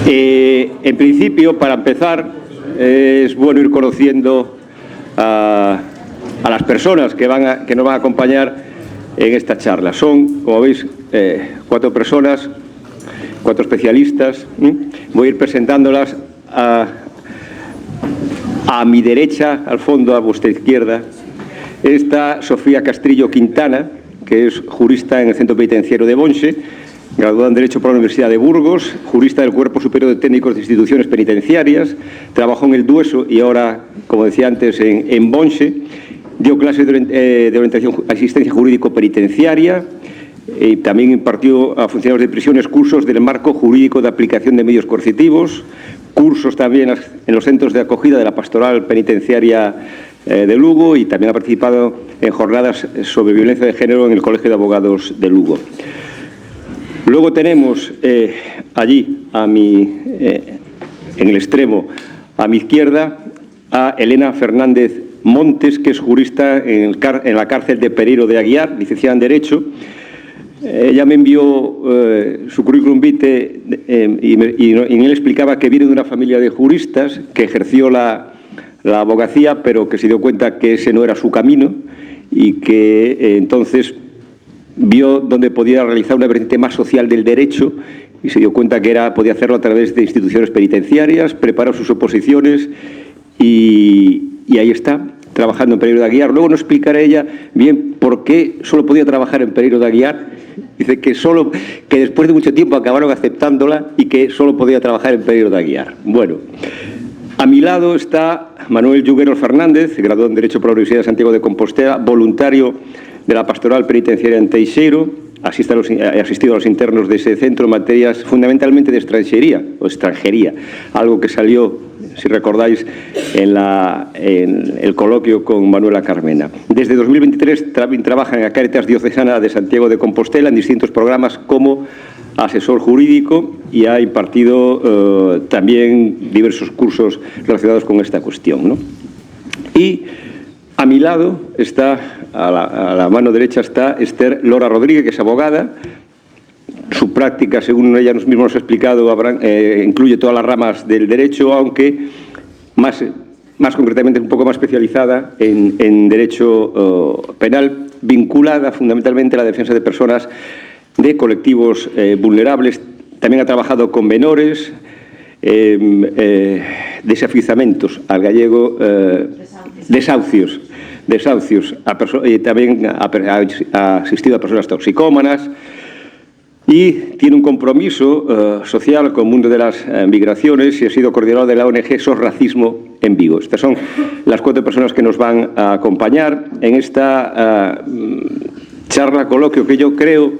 En principio, para empezar, es bueno ir conociendo a las personas que nos van a acompañar en esta charla. Son, como veis, 4 personas, 4 especialistas. Voy a ir presentándolas a mi derecha, al fondo, a vuestra izquierda. Está Sofía Castrillo Quintana, que es jurista en el Centro Penitenciario de Bonxe, graduada en Derecho por la Universidad de Burgos, jurista del Cuerpo Superior de Técnicos de Instituciones Penitenciarias, trabajó en el Dueso y ahora, como decía antes, en Bonxe. Dio clases de orientación asistencia jurídico-penitenciaria y también impartió a funcionarios de prisiones cursos del marco jurídico de aplicación de medios coercitivos, cursos también en los centros de acogida de la Pastoral Penitenciaria de Lugo, y también ha participado en jornadas sobre violencia de género en el Colegio de Abogados de Lugo. Luego tenemos allí, en el extremo, a mi izquierda, a Elena Fernández Montes, que es jurista en la cárcel de Pereiro de Aguiar, licenciada en Derecho. Ella me envió su currículum vitae y en él explicaba que viene de una familia de juristas, que ejerció la abogacía, pero que se dio cuenta que ese no era su camino y que entonces vio dónde podía realizar una vertiente más social del derecho y se dio cuenta que podía hacerlo a través de instituciones penitenciarias, preparó sus oposiciones y ahí está, trabajando en Pereiro de Aguiar. Luego nos explicará ella bien por qué solo podía trabajar en Pereiro de Aguiar. Dice que después de mucho tiempo acabaron aceptándola y que solo podía trabajar en Pereiro de Aguiar. Bueno, a mi lado está Manuel Yugueros Fernández, graduado en Derecho por la Universidad de Santiago de Compostela, voluntario de la Pastoral Penitenciaria en Teixeiro, ha asistido a los internos de ese centro en materias fundamentalmente de extranjería, algo que salió, si recordáis, en el coloquio con Manuela Carmena. Desde 2023 trabaja en la Cáritas Diocesana de Santiago de Compostela en distintos programas como asesor jurídico y ha impartido también diversos cursos relacionados con esta cuestión, ¿no? Y a mi lado está, a la mano derecha está Esther Lora Rodríguez, que es abogada. Su práctica, según ella misma nos ha explicado, incluye todas las ramas del derecho, aunque más concretamente un poco más especializada en derecho penal, vinculada fundamentalmente a la defensa de personas de colectivos vulnerables. También ha trabajado con menores, desafiuzamentos, al gallego, desahucios, y también ha asistido a personas toxicómanas y tiene un compromiso social con el mundo de las migraciones y ha sido coordinador de la ONG SOS Racismo en Vigo. Estas son las 4 personas que nos van a acompañar en esta charla, coloquio, que yo creo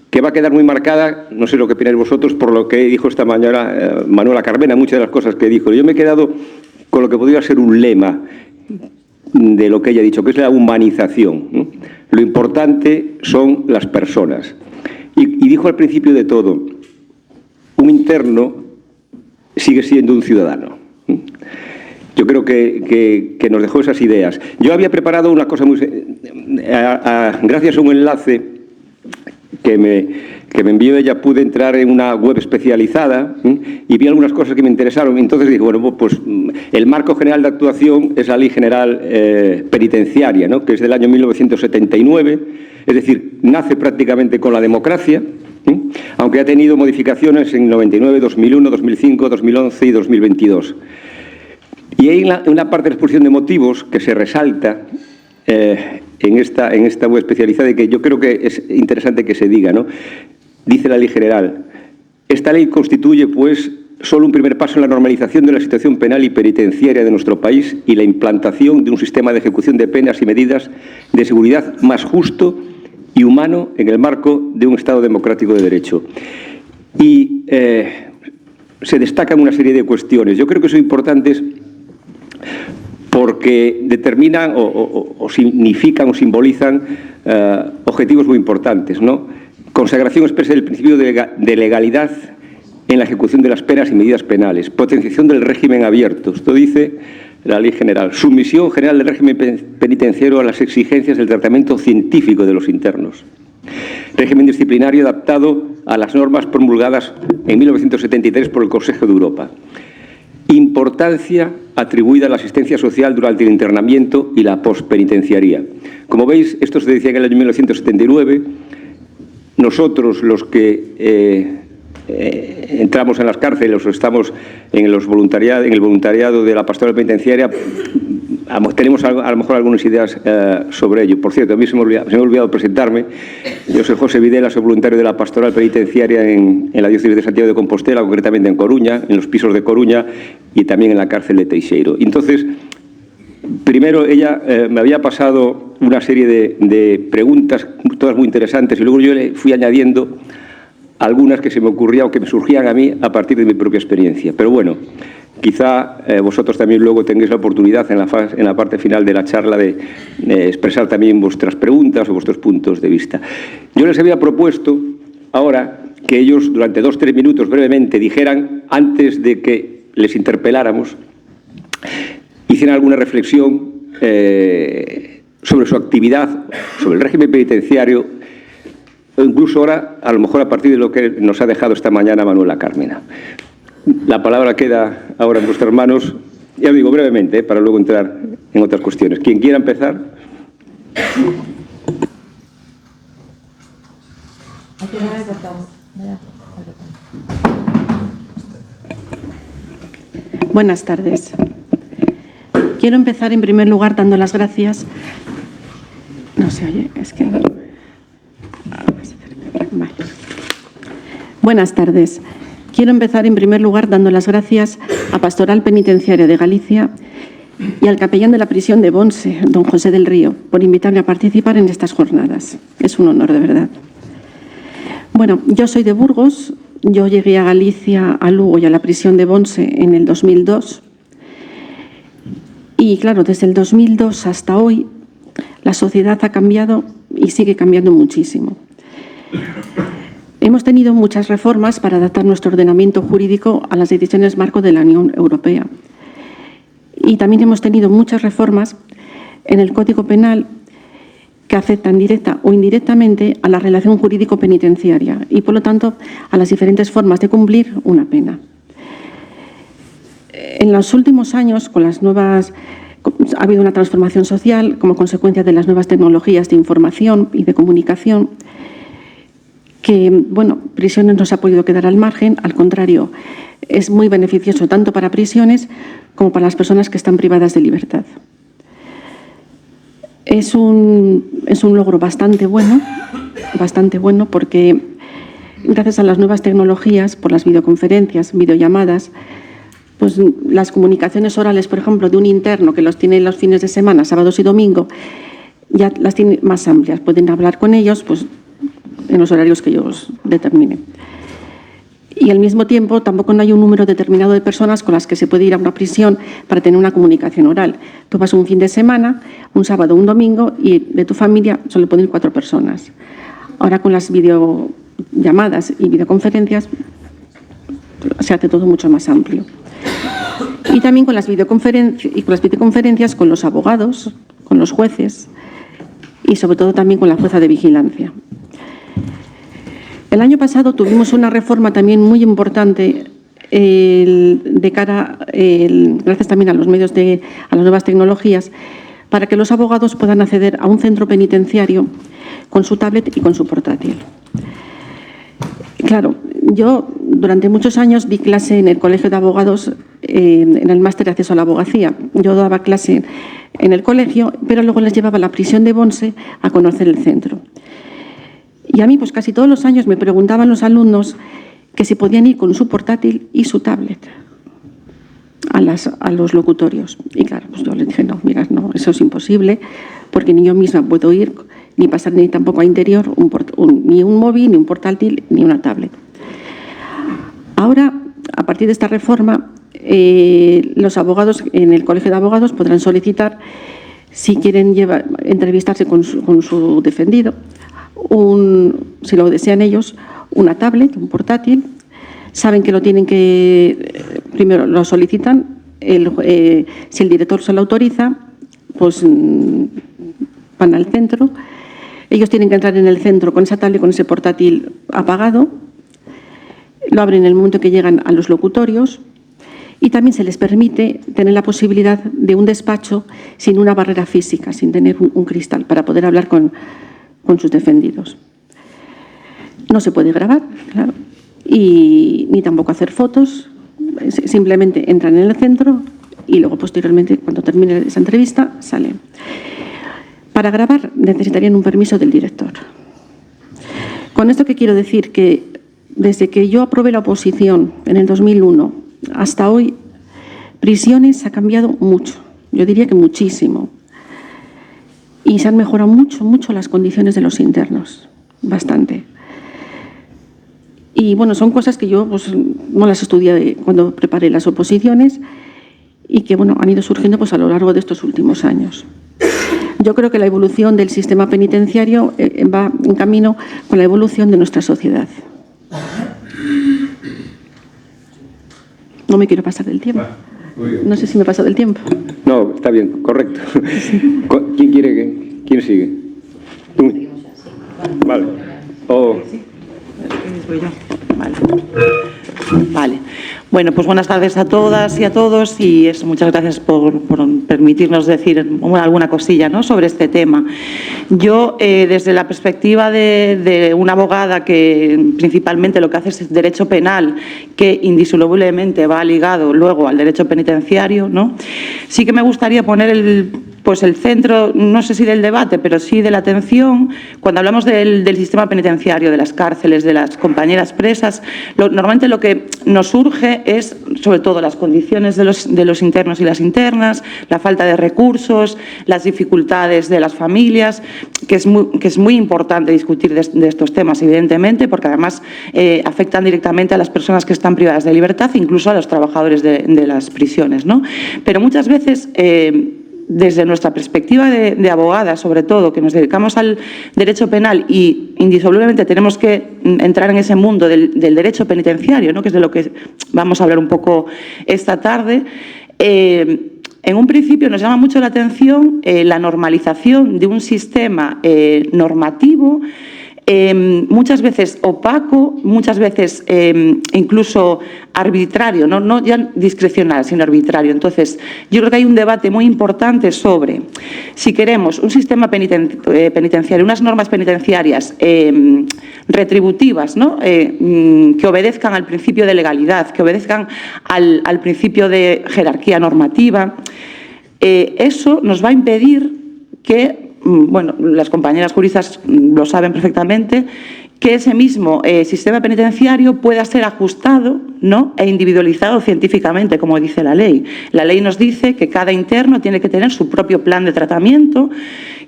que va a quedar muy marcada, no sé lo que opináis vosotros, por lo que dijo esta mañana Manuela Carmena, muchas de las cosas que dijo. Yo me he quedado con lo que podría ser un lema de lo que ella ha dicho, que es la humanización, ¿no? Lo importante son las personas. Y dijo al principio de todo, un interno sigue siendo un ciudadano. Yo creo que nos dejó esas ideas. Yo había preparado una cosa muy... gracias a un enlace que me envió ella, pude entrar en una web especializada y vi algunas cosas que me interesaron. Entonces dije, bueno, pues el marco general de actuación es la Ley General Penitenciaria, ¿no?, que es del año 1979, es decir, nace prácticamente con la democracia, aunque ha tenido modificaciones en 99, 2001, 2005, 2011 y 2022. Y hay una parte de la exposición de motivos que se resalta en esta web especializada y que yo creo que es interesante que se diga, ¿no? Dice la Ley General: esta ley constituye, pues, solo un primer paso en la normalización de la situación penal y penitenciaria de nuestro país y la implantación de un sistema de ejecución de penas y medidas de seguridad más justo y humano en el marco de un Estado democrático de derecho. Y se destacan una serie de cuestiones. Yo creo que son importantes porque determinan o significan o simbolizan objetivos muy importantes, ¿no? Consagración expresa del principio de legalidad en la ejecución de las penas y medidas penales, potenciación del régimen abierto, esto dice la Ley General, sumisión general del régimen penitenciario a las exigencias del tratamiento científico de los internos, régimen disciplinario adaptado a las normas promulgadas en 1973 por el Consejo de Europa. Importancia atribuida a la asistencia social durante el internamiento y la pospenitenciaría. Como veis, esto se decía en el año 1979. Nosotros, los que entramos en las cárceles o estamos en el voluntariado de la pastoral penitenciaria, tenemos a lo mejor algunas ideas sobre ello. Por cierto, a mí se me ha olvidado presentarme. Yo soy José Videla, soy voluntario de la pastoral penitenciaria en la diócesis de Santiago de Compostela, concretamente en Coruña, en los pisos de Coruña y también en la cárcel de Teixeiro. Entonces, primero ella me había pasado una serie de preguntas, todas muy interesantes, y luego yo le fui añadiendo algunas que se me ocurrían o que me surgían a mí a partir de mi propia experiencia. Pero bueno, quizá vosotros también luego tengáis la oportunidad en la parte final de la charla de expresar también vuestras preguntas o vuestros puntos de vista. Yo les había propuesto ahora que ellos durante 2 o 3 minutos brevemente dijeran, antes de que les interpeláramos, hicieran alguna reflexión sobre su actividad, sobre el régimen penitenciario, o incluso ahora, a lo mejor a partir de lo que nos ha dejado esta mañana Manuela Carmena. La palabra queda ahora en vuestras manos, ya lo digo brevemente, para luego entrar en otras cuestiones. Quien quiera empezar. Buenas tardes. Quiero empezar en primer lugar dando las gracias. No se oye, es que... Vale. Buenas tardes. Quiero empezar en primer lugar dando las gracias a Pastoral Penitenciaria de Galicia y al capellán de la prisión de Bonse, don José del Río, por invitarme a participar en estas jornadas. Es un honor, de verdad. Bueno, yo soy de Burgos. Yo llegué a Galicia, a Lugo y a la prisión de Bonse en el 2002. Y claro, desde el 2002 hasta hoy, la sociedad ha cambiado y sigue cambiando muchísimo. Hemos tenido muchas reformas para adaptar nuestro ordenamiento jurídico a las decisiones marco de la Unión Europea. Y también hemos tenido muchas reformas en el Código Penal que afectan directa o indirectamente a la relación jurídico-penitenciaria y, por lo tanto, a las diferentes formas de cumplir una pena. En los últimos años, ha habido una transformación social como consecuencia de las nuevas tecnologías de información y de comunicación que, bueno, prisiones no se ha podido quedar al margen, al contrario, es muy beneficioso tanto para prisiones como para las personas que están privadas de libertad. Es un logro bastante bueno porque gracias a las nuevas tecnologías, por las videoconferencias, videollamadas, pues las comunicaciones orales, por ejemplo, de un interno que los tiene los fines de semana, sábados y domingo, ya las tiene más amplias. Pueden hablar con ellos pues, en los horarios que ellos determinen. Y al mismo tiempo tampoco no hay un número determinado de personas con las que se puede ir a una prisión para tener una comunicación oral. Tú vas un fin de semana, un sábado, un domingo y de tu familia solo pueden ir 4 personas. Ahora con las videollamadas y videoconferencias se hace todo mucho más amplio. Y también con las videoconferencias con los abogados, con los jueces y sobre todo también con la jueza de vigilancia. El año pasado tuvimos una reforma también muy importante gracias también a los medios a las nuevas tecnologías, para que los abogados puedan acceder a un centro penitenciario con su tablet y con su portátil. Claro, yo durante muchos años di clase en el Colegio de Abogados, en el máster de acceso a la abogacía. Yo daba clase en el colegio, pero luego les llevaba a la prisión de Bonse a conocer el centro. Y a mí, pues casi todos los años me preguntaban los alumnos que si podían ir con su portátil y su tablet a los locutorios. Y claro, pues yo les dije, no, mira, no, eso es imposible, porque ni yo misma puedo ir, ni pasar ni tampoco a interior, ni un móvil, ni un portátil, ni una tablet. Ahora, a partir de esta reforma, los abogados en el Colegio de Abogados podrán solicitar, si quieren entrevistarse con su defendido, si lo desean ellos, una tablet, un portátil. Saben que lo tienen que, primero lo solicitan, si el director se lo autoriza, pues van al centro, Ellos tienen que entrar en el centro con esa tablet, con ese portátil apagado, lo abren en el momento que llegan a los locutorios y también se les permite tener la posibilidad de un despacho sin una barrera física, sin tener un cristal, para poder hablar con sus defendidos. No se puede grabar, claro, y ni tampoco hacer fotos, simplemente entran en el centro y luego posteriormente, cuando termine esa entrevista, salen. Para grabar necesitarían un permiso del director. Con esto, ¿qué quiero decir? Que desde que yo aprobé la oposición en el 2001 hasta hoy, prisiones ha cambiado mucho, yo diría que muchísimo. Y se han mejorado mucho las condiciones de los internos, bastante. Y bueno, son cosas que yo pues, no las estudié cuando preparé las oposiciones y que bueno, han ido surgiendo pues, a lo largo de estos últimos años. Yo creo que la evolución del sistema penitenciario va en camino con la evolución de nuestra sociedad. No me quiero pasar del tiempo. No sé si me he pasado del tiempo. No, está bien, correcto. ¿Quién quiere quién sigue? ¿Tú? Vale. Vale. Bueno, pues buenas tardes a todas y a todos y muchas gracias por permitirnos decir alguna cosilla, ¿no?, sobre este tema. Yo, desde la perspectiva de una abogada que principalmente lo que hace es derecho penal, que indisolublemente va ligado luego al derecho penitenciario, ¿no?, sí que me gustaría poner el centro, no sé si del debate, pero sí de la atención, cuando hablamos del sistema penitenciario, de las cárceles, de las compañeras presas, normalmente lo que nos surge es, sobre todo, las condiciones de los internos y las internas, la falta de recursos, las dificultades de las familias, que es muy importante discutir de estos temas, evidentemente, porque además afectan directamente a las personas que están privadas de libertad, incluso a los trabajadores de las prisiones, ¿no? Pero muchas veces, desde nuestra perspectiva de abogada, sobre todo, que nos dedicamos al derecho penal y indisolublemente tenemos que entrar en ese mundo del derecho penitenciario, ¿no?, que es de lo que vamos a hablar un poco esta tarde, en un principio nos llama mucho la atención la normalización de un sistema normativo muchas veces opaco, muchas veces incluso arbitrario, no ya discrecional, sino arbitrario. Entonces, yo creo que hay un debate muy importante sobre si queremos un sistema penitenciario, unas normas penitenciarias retributivas, ¿no?, que obedezcan al principio de legalidad, que obedezcan al principio de jerarquía normativa. Eso nos va a impedir que, bueno, las compañeras juristas lo saben perfectamente, que ese mismo sistema penitenciario pueda ser ajustado, ¿no?, e individualizado científicamente, como dice la ley. La ley nos dice que cada interno tiene que tener su propio plan de tratamiento,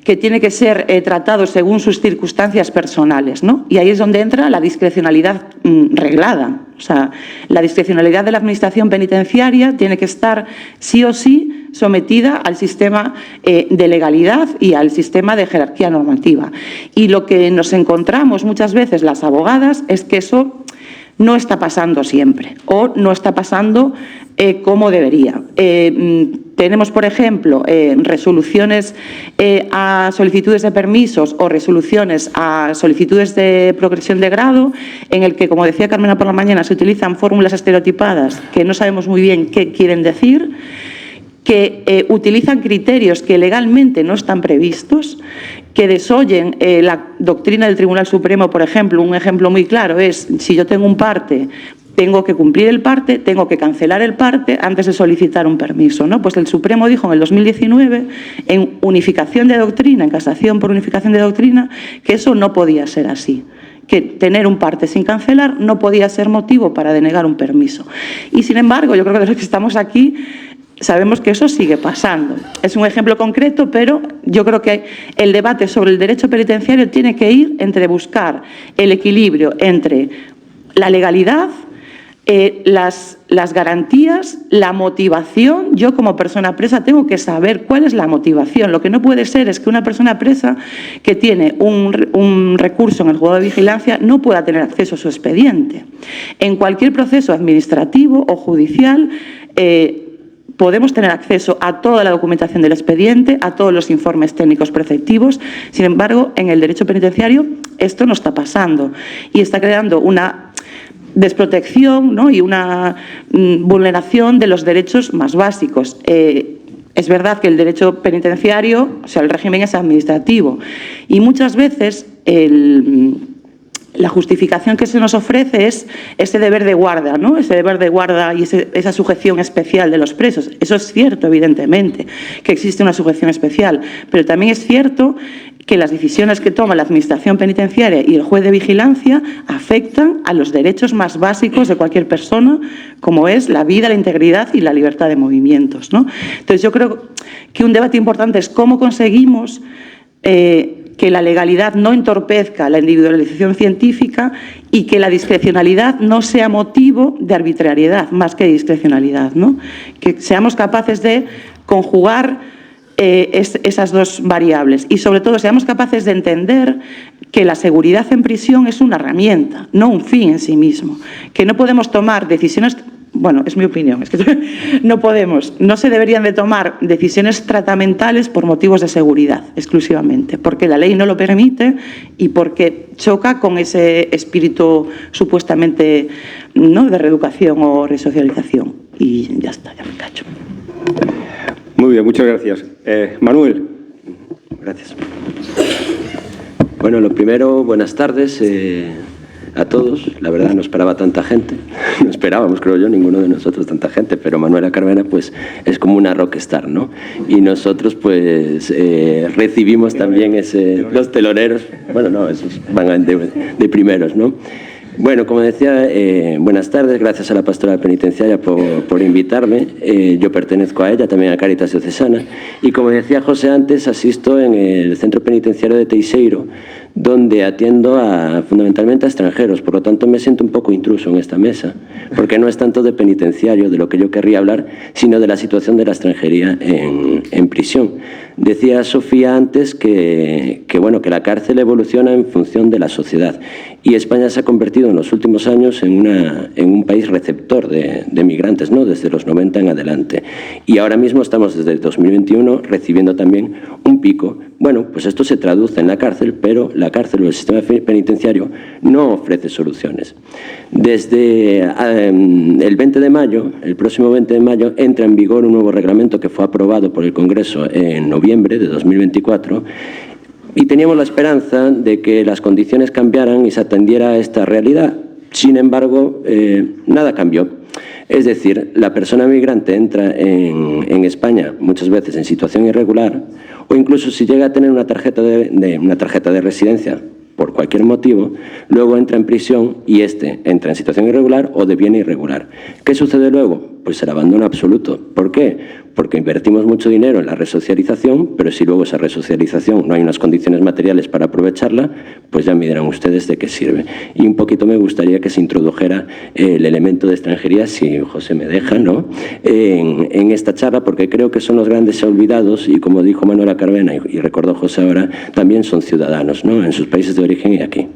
que tiene que ser tratado según sus circunstancias personales, ¿no? Y ahí es donde entra la discrecionalidad reglada. O sea, la discrecionalidad de la Administración penitenciaria tiene que estar sí o sí sometida al sistema de legalidad y al sistema de jerarquía normativa. Y lo que nos encontramos muchas veces las abogadas es que eso no está pasando siempre o no está pasando como debería. Tenemos, por ejemplo, resoluciones a solicitudes de permisos o resoluciones a solicitudes de progresión de grado en el que, como decía Carmena por la mañana, se utilizan fórmulas estereotipadas que no sabemos muy bien qué quieren decir, que utilizan criterios que legalmente no están previstos, que desoyen la doctrina del Tribunal Supremo, por ejemplo. Un ejemplo muy claro es, si yo tengo un parte, tengo que cumplir el parte, tengo que cancelar el parte antes de solicitar un permiso, ¿no? Pues el Supremo dijo en el 2019, en unificación de doctrina, en casación por unificación de doctrina, que eso no podía ser así, que tener un parte sin cancelar no podía ser motivo para denegar un permiso. Y sin embargo, yo creo que de los que estamos aquí sabemos que eso sigue pasando. Es un ejemplo concreto, pero yo creo que el debate sobre el derecho penitenciario tiene que ir entre buscar el equilibrio entre la legalidad, las garantías, la motivación. Yo, como persona presa, tengo que saber cuál es la motivación. Lo que no puede ser es que una persona presa que tiene un recurso en el juzgado de vigilancia no pueda tener acceso a su expediente. En cualquier proceso administrativo o judicial, podemos tener acceso a toda la documentación del expediente, a todos los informes técnicos preceptivos. Sin embargo, en el derecho penitenciario esto no está pasando y está creando una desprotección, ¿no?, y una vulneración de los derechos más básicos. Es verdad que el derecho penitenciario, o sea, el régimen es administrativo y muchas veces la justificación que se nos ofrece es ese deber de guarda, ¿no?, ese deber de guarda y esa sujeción especial de los presos. Eso es cierto, evidentemente, que existe una sujeción especial, pero también es cierto que las decisiones que toma la Administración Penitenciaria y el juez de vigilancia afectan a los derechos más básicos de cualquier persona, como es la vida, la integridad y la libertad de movimientos, ¿no? Entonces, yo creo que un debate importante es cómo conseguimos que la legalidad no entorpezca la individualización científica y que la discrecionalidad no sea motivo de arbitrariedad más que de discrecionalidad, ¿no? Que seamos capaces de conjugar esas dos variables y, sobre todo, seamos capaces de entender que la seguridad en prisión es una herramienta, no un fin en sí mismo, que no podemos tomar decisiones. Bueno, es mi opinión, es que no se deberían de tomar decisiones tratamentales por motivos de seguridad exclusivamente, porque la ley no lo permite y porque choca con ese espíritu supuestamente, ¿no?, de reeducación o resocialización. Y ya está, ya me cacho. Muy bien, muchas gracias. Manuel. Gracias. Bueno, lo primero, buenas tardes a todos. La verdad no esperaba tanta gente. No esperábamos, creo yo, ninguno de nosotros tanta gente, pero Manuela Carmena pues es como una rockstar, ¿no? Y nosotros pues recibimos también los teloneros. Bueno, no, esos van de primeros, ¿no? Bueno, como decía, buenas tardes, gracias a la Pastoral Penitenciaria por invitarme. Yo pertenezco a ella, también a Cáritas Diocesana. Y como decía José antes, asisto en el Centro Penitenciario de Teixeiro, donde atiendo fundamentalmente a extranjeros. Por lo tanto, me siento un poco intruso en esta mesa, porque no es tanto de penitenciario, de lo que yo querría hablar, sino de la situación de la extranjería en prisión. Decía Sofía antes que la cárcel evoluciona en función de la sociedad y España se ha convertido en los últimos años en un país receptor de migrantes, ¿no?, desde los 90 en adelante. Y ahora mismo estamos desde el 2021 recibiendo también un pico. Bueno, pues esto se traduce en la cárcel, pero la cárcel o el sistema penitenciario no ofrece soluciones. Desde el 20 de mayo, el próximo 20 de mayo, entra en vigor un nuevo reglamento que fue aprobado por el Congreso en noviembre de 2024 y teníamos la esperanza de que las condiciones cambiaran y se atendiera a esta realidad. Sin embargo, nada cambió. Es decir, la persona migrante entra en España muchas veces en situación irregular o incluso si llega a tener una tarjeta de residencia por cualquier motivo, luego entra en prisión y entra en situación irregular o de bien irregular. ¿Qué sucede luego? Pues el abandono absoluto. ¿Por qué? Porque invertimos mucho dinero en la resocialización, pero si luego esa resocialización no hay unas condiciones materiales para aprovecharla, pues ya me dirán ustedes de qué sirve. Y un poquito me gustaría que se introdujera el elemento de extranjería, si José me deja, ¿no?, en esta charla, porque creo que son los grandes olvidados y, como dijo Manuela Carmena y recordó José ahora, también son ciudadanos, ¿no?, en sus países de origen y aquí.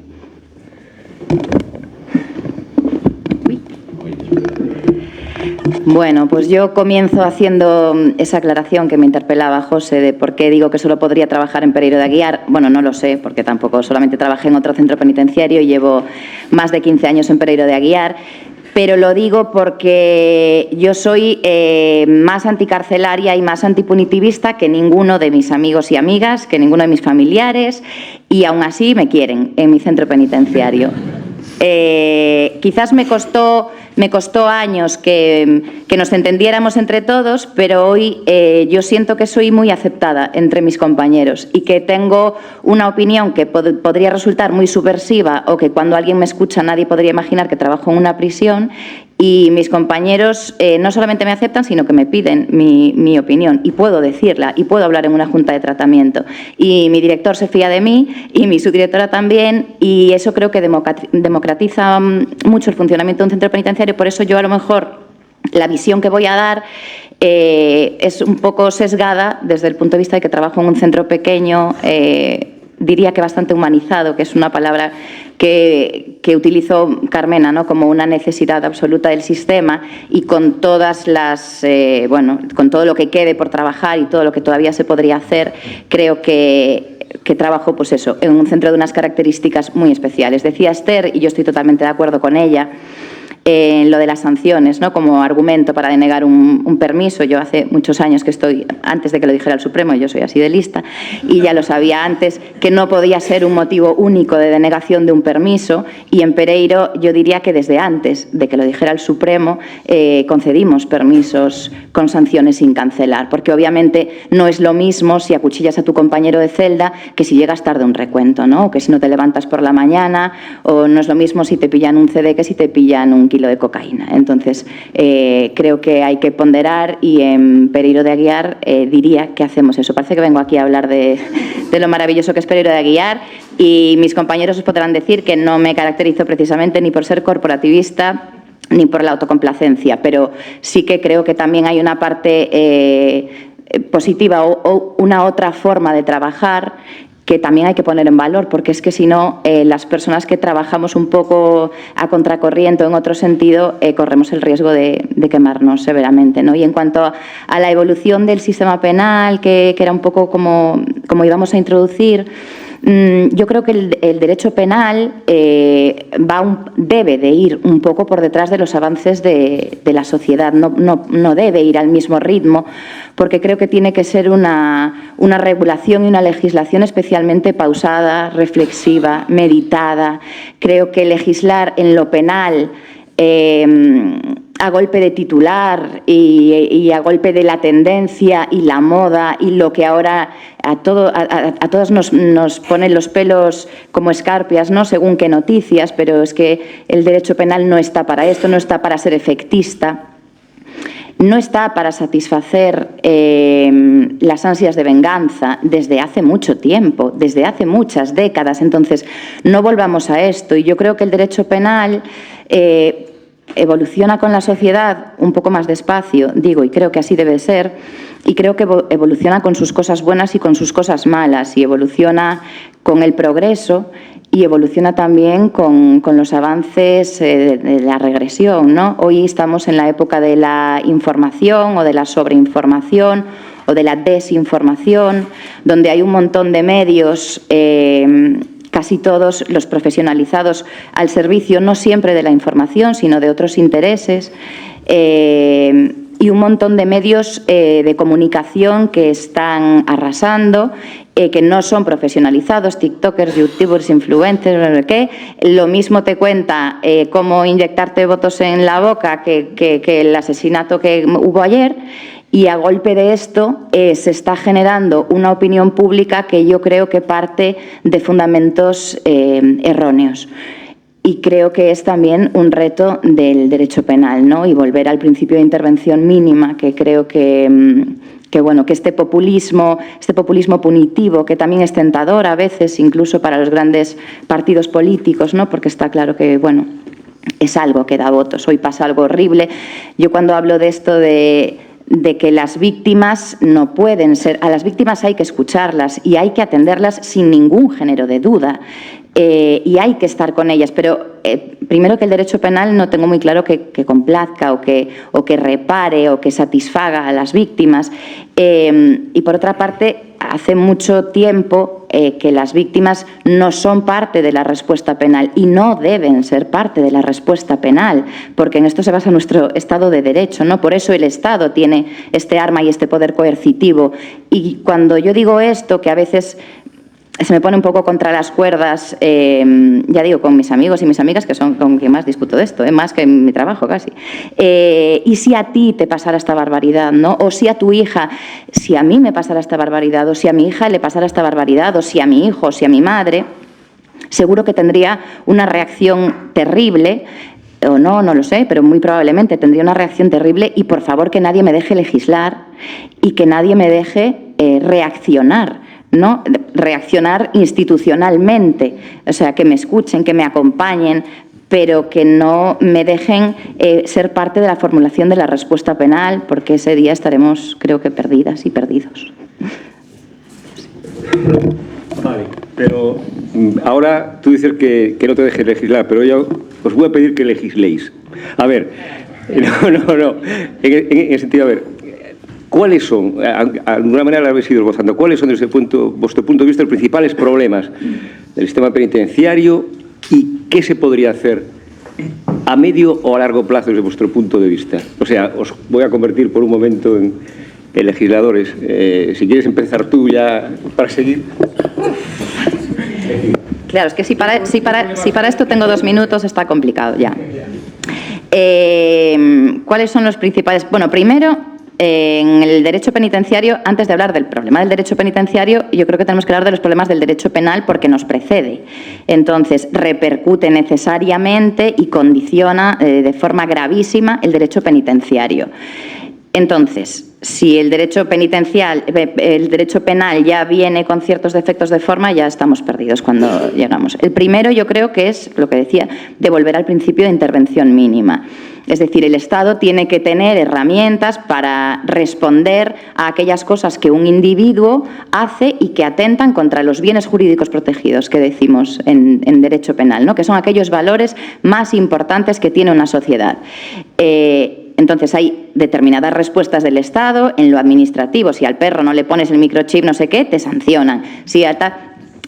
Bueno, pues yo comienzo haciendo esa aclaración que me interpelaba José de por qué digo que solo podría trabajar en Pereiro de Aguiar. Bueno, no lo sé, porque tampoco solamente trabajé en otro centro penitenciario y llevo más de 15 años en Pereiro de Aguiar, pero lo digo porque yo soy más anticarcelaria y más antipunitivista que ninguno de mis amigos y amigas, que ninguno de mis familiares, y aún así me quieren en mi centro penitenciario. Quizás me costó años que nos entendiéramos entre todos, pero hoy yo siento que soy muy aceptada entre mis compañeros y que tengo una opinión que podría resultar muy subversiva o que cuando alguien me escucha nadie podría imaginar que trabajo en una prisión. Y mis compañeros no solamente me aceptan, sino que me piden mi opinión y puedo decirla y puedo hablar en una junta de tratamiento. Y mi director se fía de mí y mi subdirectora también y eso creo que democratiza mucho el funcionamiento de un centro penitenciario. Por eso yo a lo mejor la visión que voy a dar es un poco sesgada desde el punto de vista de que trabajo en un centro pequeño, diría que bastante humanizado, que es una palabra que utilizó Carmena, ¿no?, como una necesidad absoluta del sistema, y con todas las, con todo lo que quede por trabajar y todo lo que todavía se podría hacer, creo que trabajó, pues eso, en un centro de unas características muy especiales. Decía Esther, y yo estoy totalmente de acuerdo con ella, en lo de las sanciones, ¿no?, como argumento para denegar un permiso. Yo hace muchos años que estoy, antes de que lo dijera el Supremo, yo soy así de lista, y ya lo sabía antes, que no podía ser un motivo único de denegación de un permiso, y en Pereiro yo diría que desde antes de que lo dijera el Supremo concedimos permisos con sanciones sin cancelar, porque obviamente no es lo mismo si acuchillas a tu compañero de celda que si llegas tarde a un recuento, ¿no?, o que si no te levantas por la mañana, o no es lo mismo si te pillan un CD que si te pillan un kilo de cocaína. Entonces, creo que hay que ponderar, y en Pereiro de Aguiar diría que hacemos eso. Parece que vengo aquí a hablar de lo maravilloso que es Pereiro de Aguiar, y mis compañeros os podrán decir que no me caracterizo precisamente ni por ser corporativista ni por la autocomplacencia, pero sí que creo que también hay una parte positiva o una otra forma de trabajar que también hay que poner en valor, porque es que si no, las personas que trabajamos un poco a contracorriente o en otro sentido, corremos el riesgo de quemarnos severamente, ¿no? Y en cuanto a la evolución del sistema penal, que era un poco como íbamos a introducir, yo creo que el derecho penal debe de ir un poco por detrás de los avances de la sociedad, no debe ir al mismo ritmo, porque creo que tiene que ser una regulación y una legislación especialmente pausada, reflexiva, meditada. Creo que legislar en lo penal a golpe de titular y a golpe de la tendencia y la moda y lo que ahora a todos nos ponen los pelos como escarpias, ¿no?, según qué noticias, pero es que el derecho penal no está para esto, no está para ser efectista, no está para satisfacer las ansias de venganza desde hace mucho tiempo, desde hace muchas décadas. Entonces, no volvamos a esto. Y yo creo que el derecho penal evoluciona con la sociedad un poco más despacio, digo, y creo que así debe ser, y creo que evoluciona con sus cosas buenas y con sus cosas malas, y evoluciona con el progreso, y evoluciona también con los avances de la regresión, ¿no? Hoy estamos en la época de la información o de la sobreinformación o de la desinformación, donde hay un montón de medios, casi todos los profesionalizados al servicio no siempre de la información, sino de otros intereses, y un montón de medios de comunicación que están arrasando, que no son profesionalizados, tiktokers, youtubers, influencers, lo mismo te cuenta cómo inyectarte votos en la boca que el asesinato que hubo ayer, y a golpe de esto se está generando una opinión pública que yo creo que parte de fundamentos erróneos. Y creo que es también un reto del derecho penal, ¿no? Y volver al principio de intervención mínima, que creo que este populismo punitivo, que también es tentador a veces, incluso para los grandes partidos políticos, ¿no? Porque está claro que, es algo que da votos. Hoy pasa algo horrible. Yo cuando hablo de esto de que las víctimas no pueden ser... A las víctimas hay que escucharlas y hay que atenderlas sin ningún género de duda. Y hay que estar con ellas, pero primero que el derecho penal no tengo muy claro que complazca o que repare o que satisfaga a las víctimas, y por otra parte hace mucho tiempo que las víctimas no son parte de la respuesta penal y no deben ser parte de la respuesta penal, porque en esto se basa nuestro Estado de Derecho, ¿no? Por eso el Estado tiene este arma y este poder coercitivo. Y cuando yo digo esto, que a veces se me pone un poco contra las cuerdas, ya digo, con mis amigos y mis amigas, que son con quien más discuto de esto, más que en mi trabajo casi. Y si a ti te pasara esta barbaridad, ¿no? O si a tu hija, si a mí me pasara esta barbaridad, o si a mi hija le pasara esta barbaridad, o si a mi hijo, o si a mi madre, seguro que tendría una reacción terrible, o no lo sé, pero muy probablemente tendría una reacción terrible, y por favor que nadie me deje legislar y que nadie me deje reaccionar, ¿no? Reaccionar institucionalmente, o sea, que me escuchen, que me acompañen, pero que no me dejen ser parte de la formulación de la respuesta penal, porque ese día estaremos, creo que, perdidas y perdidos. Vale. Pero ahora tú dices que no te dejes legislar, pero yo os voy a pedir que legisléis. A ver, no. En el sentido, a ver, ¿cuáles son, de alguna manera lo habéis ido esbozando, cuáles son desde vuestro punto de vista los principales problemas del sistema penitenciario y qué se podría hacer a medio o a largo plazo desde vuestro punto de vista? O sea, os voy a convertir por un momento en legisladores. Si quieres empezar tú ya para seguir. Claro, es que si para esto tengo 2 minutos está complicado ya. ¿Cuáles son los principales? Bueno, primero, en el derecho penitenciario, antes de hablar del problema del derecho penitenciario, yo creo que tenemos que hablar de los problemas del derecho penal porque nos precede. Entonces, repercute necesariamente y condiciona de forma gravísima el derecho penitenciario. Entonces, si el derecho penal ya viene con ciertos defectos de forma, ya estamos perdidos cuando llegamos. El primero, yo creo que es, lo que decía, de volver al principio de intervención mínima. Es decir, el Estado tiene que tener herramientas para responder a aquellas cosas que un individuo hace y que atentan contra los bienes jurídicos protegidos, que decimos en derecho penal, ¿no? Que son aquellos valores más importantes que tiene una sociedad. Entonces hay determinadas respuestas del Estado en lo administrativo. Si al perro no le pones el microchip no sé qué, te sancionan.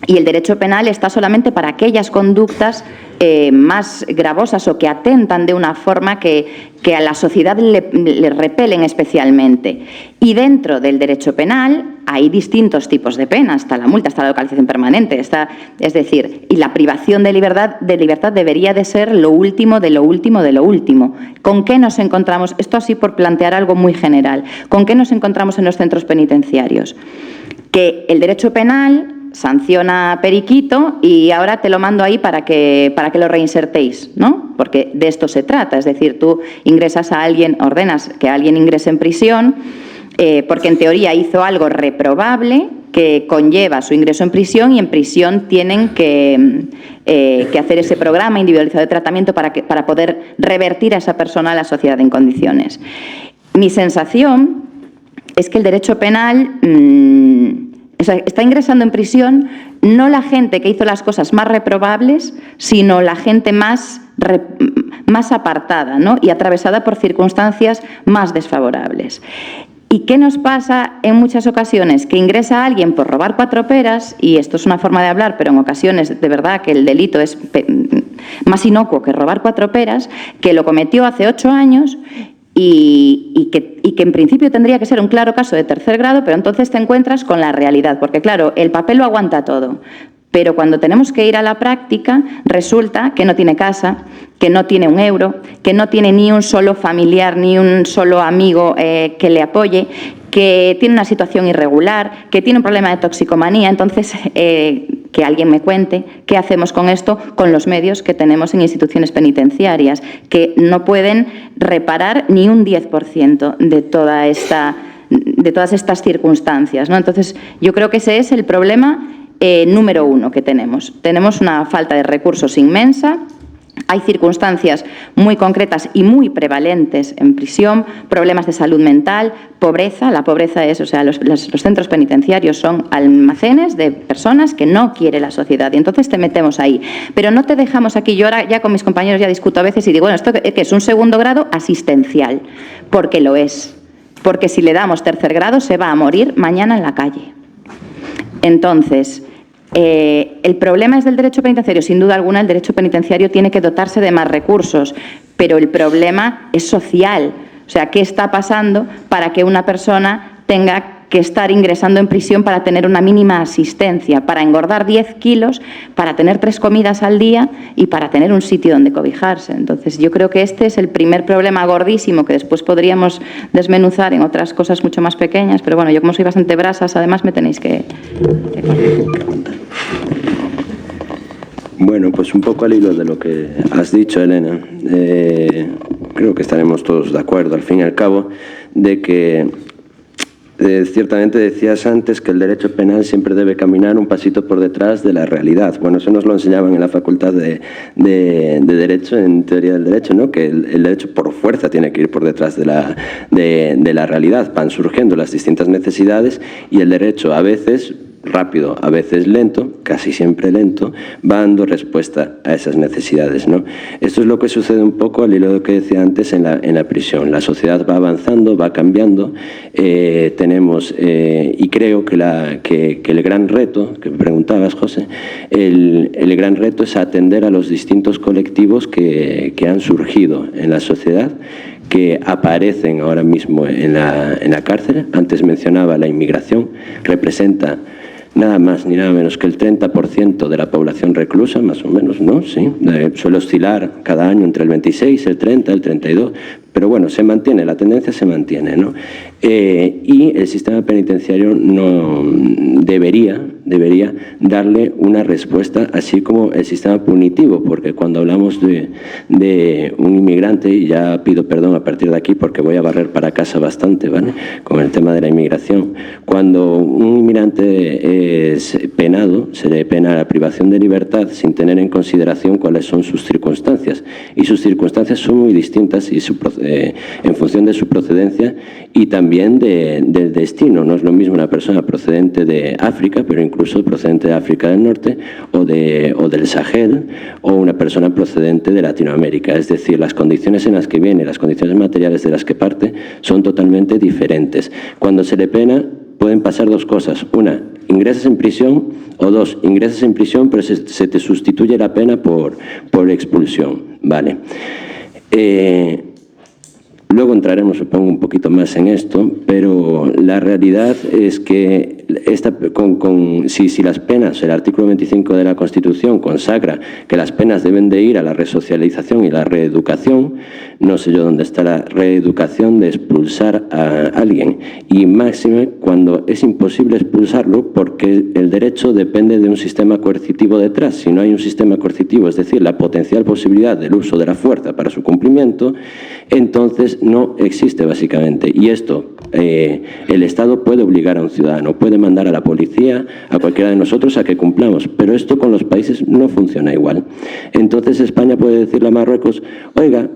Y el derecho penal está solamente para aquellas conductas más gravosas o que atentan de una forma que a la sociedad le repelen especialmente. Y dentro del derecho penal hay distintos tipos de penas. Está la multa, está la localización permanente, es decir, y la privación de libertad debería de ser lo último de lo último de lo último. ¿Con qué nos encontramos? Esto así por plantear algo muy general. ¿Con qué nos encontramos en los centros penitenciarios? Que el derecho penal sanciona periquito y ahora te lo mando ahí para que lo reinsertéis, ¿no? Porque de esto se trata, es decir, tú ingresas a alguien, ordenas que alguien ingrese en prisión porque en teoría hizo algo reprobable que conlleva su ingreso en prisión y en prisión tienen que hacer ese programa individualizado de tratamiento para poder revertir a esa persona a la sociedad en condiciones. Mi sensación es que el derecho penal está ingresando en prisión no la gente que hizo las cosas más reprobables, sino la gente más apartada, ¿no? Y atravesada por circunstancias más desfavorables. ¿Y qué nos pasa en muchas ocasiones? Que ingresa alguien por robar 4 peras, y esto es una forma de hablar, pero en ocasiones de verdad que el delito es más inocuo que robar 4 peras, que lo cometió hace 8 años y que en principio tendría que ser un claro caso de tercer grado, pero entonces te encuentras con la realidad, porque claro, el papel lo aguanta todo, pero cuando tenemos que ir a la práctica resulta que no tiene casa, que no tiene un euro, que no tiene ni un solo familiar, ni un solo amigo que le apoye, que tiene una situación irregular, que tiene un problema de toxicomanía. Entonces, que alguien me cuente qué hacemos con esto, con los medios que tenemos en instituciones penitenciarias, que no pueden reparar ni un 10% de todas estas circunstancias, ¿no? Entonces, yo creo que ese es el problema número 1 que tenemos. Tenemos una falta de recursos inmensa. Hay circunstancias muy concretas y muy prevalentes en prisión, problemas de salud mental, pobreza. La pobreza es, o sea, los centros penitenciarios son almacenes de personas que no quiere la sociedad y entonces te metemos ahí. Pero no te dejamos aquí. Yo ahora ya con mis compañeros ya discuto a veces y digo, bueno, esto que es un segundo grado asistencial, porque lo es. Porque si le damos tercer grado se va a morir mañana en la calle. Entonces, el problema es del derecho penitenciario. Sin duda alguna, el derecho penitenciario tiene que dotarse de más recursos, pero el problema es social. O sea, ¿qué está pasando para que una persona tenga que estar ingresando en prisión para tener una mínima asistencia, para engordar 10 kilos, para tener 3 comidas al día y para tener un sitio donde cobijarse? Entonces, yo creo que este es el primer problema gordísimo que después podríamos desmenuzar en otras cosas mucho más pequeñas, pero bueno, yo como soy bastante brasas, además me tenéis que Bueno, pues un poco al hilo de lo que has dicho, Elena, creo que estaremos todos de acuerdo, al fin y al cabo, de que ciertamente decías antes que el derecho penal siempre debe caminar un pasito por detrás de la realidad. Bueno, eso nos lo enseñaban en la Facultad de Derecho, en Teoría del Derecho, ¿no? Que el derecho por fuerza tiene que ir por detrás de la realidad. Van surgiendo las distintas necesidades y el derecho a veces rápido, a veces lento, casi siempre lento, va dando respuesta a esas necesidades, ¿no? Esto es lo que sucede un poco al hilo de lo que decía antes en la prisión. La sociedad va avanzando, va cambiando, y creo que el gran reto, que me preguntabas, José, el gran reto es atender a los distintos colectivos que han surgido en la sociedad, que aparecen ahora mismo en la cárcel. Antes mencionaba la inmigración, representa nada más ni nada menos que el 30% de la población reclusa, más o menos, ¿no? Sí, suele oscilar cada año entre el 26, el 30, el 32, pero bueno, se mantiene, la tendencia se mantiene, ¿no? Y el sistema penitenciario no debería darle una respuesta, así como el sistema punitivo, porque cuando hablamos de un inmigrante, y ya pido perdón a partir de aquí porque voy a barrer para casa bastante, ¿vale?, con el tema de la inmigración. Cuando un inmigrante es penado, se le pena la privación de libertad sin tener en consideración cuáles son sus circunstancias, y sus circunstancias son muy distintas y en función de su procedencia y también del destino. No es lo mismo una persona procedente de África, pero incluso procedente de África del Norte o del Sahel, o una persona procedente de Latinoamérica. Es decir, las condiciones en las que viene, las condiciones materiales de las que parte son totalmente diferentes. Cuando se le pena, pueden pasar dos cosas. Una, ingresas en prisión, o dos, ingresas en prisión pero se te sustituye la pena por expulsión. Vale. Luego entraremos, supongo, un poquito más en esto, pero la realidad es que si las penas, el artículo 25 de la Constitución consagra que las penas deben de ir a la resocialización y la reeducación, no sé yo dónde está la reeducación de expulsar a alguien, y máxime cuando es imposible expulsarlo porque el derecho depende de un sistema coercitivo detrás. Si no hay un sistema coercitivo, es decir, la potencial posibilidad del uso de la fuerza para su cumplimiento, entonces no existe básicamente. Y esto, el Estado puede obligar a un ciudadano, puede mandar a la policía, a cualquiera de nosotros a que cumplamos, pero esto con los países no funciona igual. Entonces España puede decirle a Marruecos, oiga,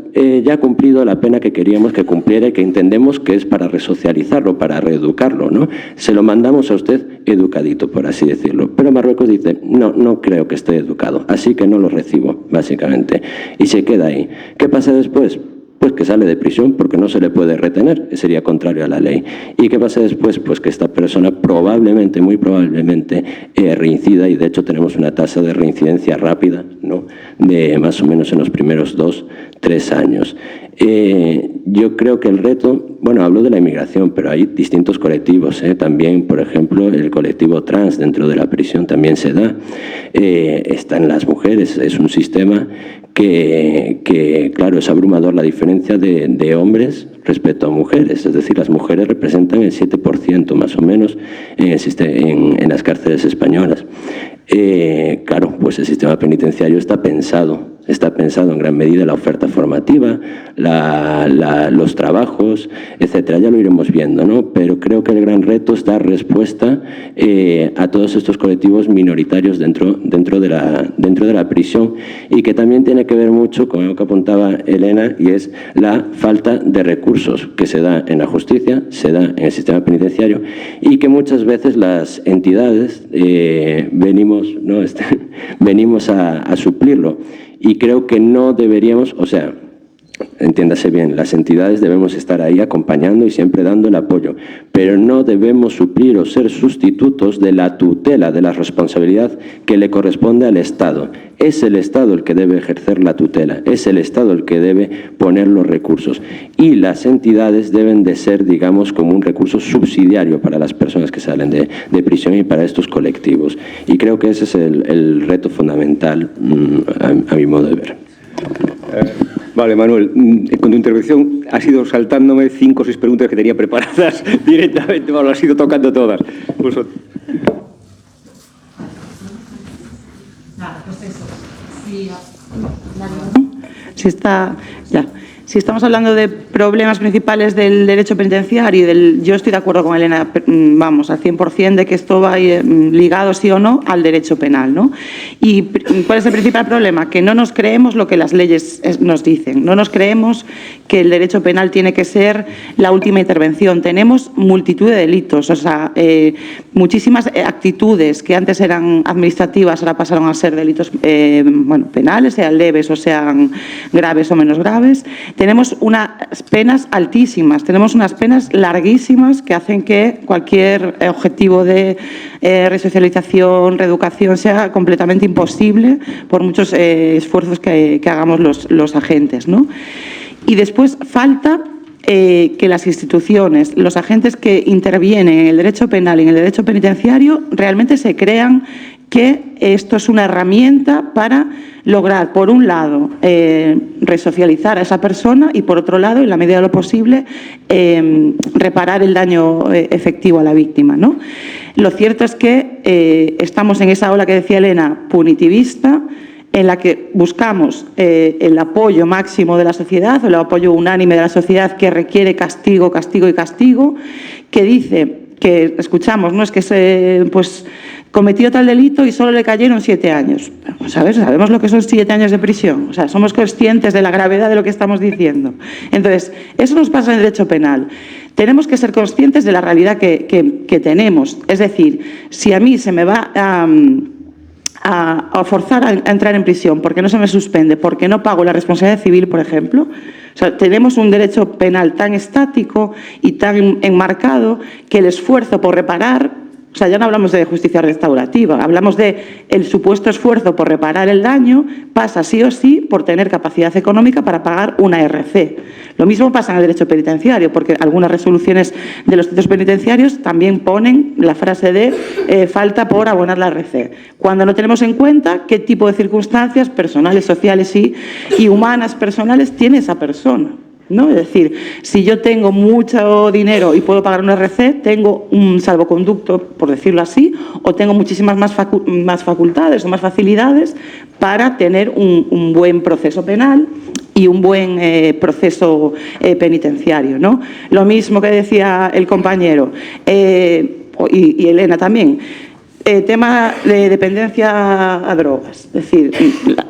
ya ha cumplido la pena que queríamos que cumpliera y que entendemos que es para resocializarlo, para reeducarlo, ¿no? Se lo mandamos a usted educadito, por así decirlo. Pero Marruecos dice, no creo que esté educado, así que no lo recibo, básicamente. Y se queda ahí. ¿Qué pasa después? Pues que sale de prisión porque no se le puede retener, sería contrario a la ley. ¿Y qué pasa después? Pues que esta persona probablemente, muy probablemente, reincida, y de hecho tenemos una tasa de reincidencia rápida, ¿no?, de más o menos en los primeros 2-3 años. Yo creo que el reto, bueno, hablo de la inmigración, pero hay distintos colectivos, también, por ejemplo, el colectivo trans dentro de la prisión también se da, están las mujeres, es un sistema que claro, es abrumador la diferencia de hombres respecto a mujeres, es decir, las mujeres representan el 7% más o menos en las cárceles españolas. Claro, pues el sistema penitenciario está pensado en gran medida la oferta formativa, los trabajos, etcétera. Ya lo iremos viendo, ¿no? Pero creo que el gran reto es dar respuesta a todos estos colectivos minoritarios dentro de la prisión, y que también tiene que ver mucho con lo que apuntaba Elena, y es la falta de recursos que se da en la justicia, se da en el sistema penitenciario, y que muchas veces las entidades venimos a suplirlo. Y creo que no deberíamos, o sea, entiéndase bien, las entidades debemos estar ahí acompañando y siempre dando el apoyo, pero no debemos suplir o ser sustitutos de la tutela, de la responsabilidad que le corresponde al Estado. Es el Estado el que debe ejercer la tutela, es el Estado el que debe poner los recursos, y las entidades deben de ser, digamos, como un recurso subsidiario para las personas que salen de prisión y para estos colectivos. Y creo que ese es el reto fundamental a mi modo de ver. Vale, Manuel, con tu intervención has ido saltándome 5 o 6 preguntas que tenía preparadas directamente, bueno, has ido tocando todas. Pues Si estamos hablando de problemas principales del derecho penitenciario, yo estoy de acuerdo con Elena, vamos, al 100% de que esto va ligado, sí o no, al derecho penal, ¿no? ¿Y cuál es el principal problema? Que no nos creemos lo que las leyes nos dicen, no nos creemos que el derecho penal tiene que ser la última intervención. Tenemos multitud de delitos, o sea, muchísimas actitudes que antes eran administrativas, ahora pasaron a ser delitos penales, sean leves o sean graves o menos graves. Tenemos unas penas altísimas, tenemos unas penas larguísimas que hacen que cualquier objetivo de resocialización, reeducación sea completamente imposible por muchos esfuerzos que hagamos los agentes, ¿no? Y después falta que las instituciones, los agentes que intervienen en el derecho penal y en el derecho penitenciario realmente se crean que esto es una herramienta para lograr, por un lado, resocializar a esa persona y, por otro lado, en la medida de lo posible, reparar el daño efectivo a la víctima, ¿no? Lo cierto es que estamos en esa ola que decía Elena, punitivista, en la que buscamos el apoyo máximo de la sociedad, o el apoyo unánime de la sociedad que requiere castigo, castigo y castigo, que dice que, escuchamos, no es que cometió tal delito y solo le cayeron 7 años. Sabemos lo que son 7 años de prisión. O sea, somos conscientes de la gravedad de lo que estamos diciendo. Entonces, eso nos pasa en el derecho penal. Tenemos que ser conscientes de la realidad que tenemos. Es decir, si a mí se me va a forzar a entrar en prisión porque no se me suspende, porque no pago la responsabilidad civil, por ejemplo, o sea, tenemos un derecho penal tan estático y tan enmarcado que el esfuerzo por reparar, o sea, ya no hablamos de justicia restaurativa, hablamos de el supuesto esfuerzo por reparar el daño, pasa sí o sí por tener capacidad económica para pagar una RC. Lo mismo pasa en el derecho penitenciario, porque algunas resoluciones de los centros penitenciarios también ponen la frase de falta por abonar la RC, cuando no tenemos en cuenta qué tipo de circunstancias personales, sociales y humanas personales tiene esa persona, ¿no? Es decir, si yo tengo mucho dinero y puedo pagar una RC, tengo un salvoconducto, por decirlo así, o tengo muchísimas más facultades o más facilidades para tener un buen proceso penal y un buen proceso penitenciario, ¿no? Lo mismo que decía el compañero y Elena también. Tema de dependencia a drogas, es decir,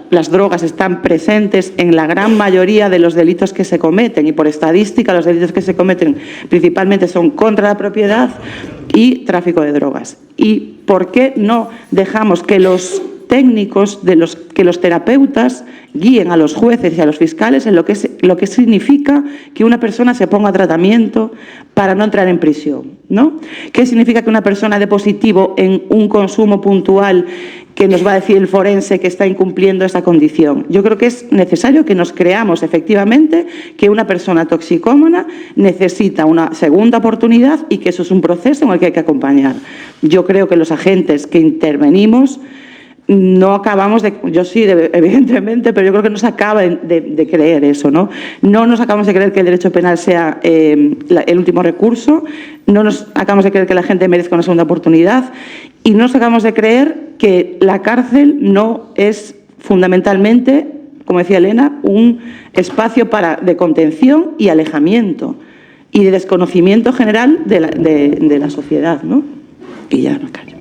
las drogas están presentes en la gran mayoría de los delitos que se cometen y por estadística los delitos que se cometen principalmente son contra la propiedad y tráfico de drogas. ¿Y por qué no dejamos que los técnicos, que los terapeutas guíen a los jueces y a los fiscales en lo que significa que una persona se ponga a tratamiento para no entrar en prisión, ¿no? ¿Qué significa que una persona dé positivo en un consumo puntual que nos va a decir el forense que está incumpliendo esa condición? Yo creo que es necesario que nos creamos efectivamente que una persona toxicómana necesita una segunda oportunidad y que eso es un proceso en el que hay que acompañar. Yo creo que los agentes que intervenimos no acabamos de, yo sí, evidentemente, pero yo creo que no se acaba de creer eso, ¿no? No nos acabamos de creer que el derecho penal sea el último recurso, no nos acabamos de creer que la gente merezca una segunda oportunidad y no nos acabamos de creer que la cárcel no es fundamentalmente, como decía Elena, un espacio de contención y alejamiento y de desconocimiento general de la sociedad, ¿no? Y ya me callo.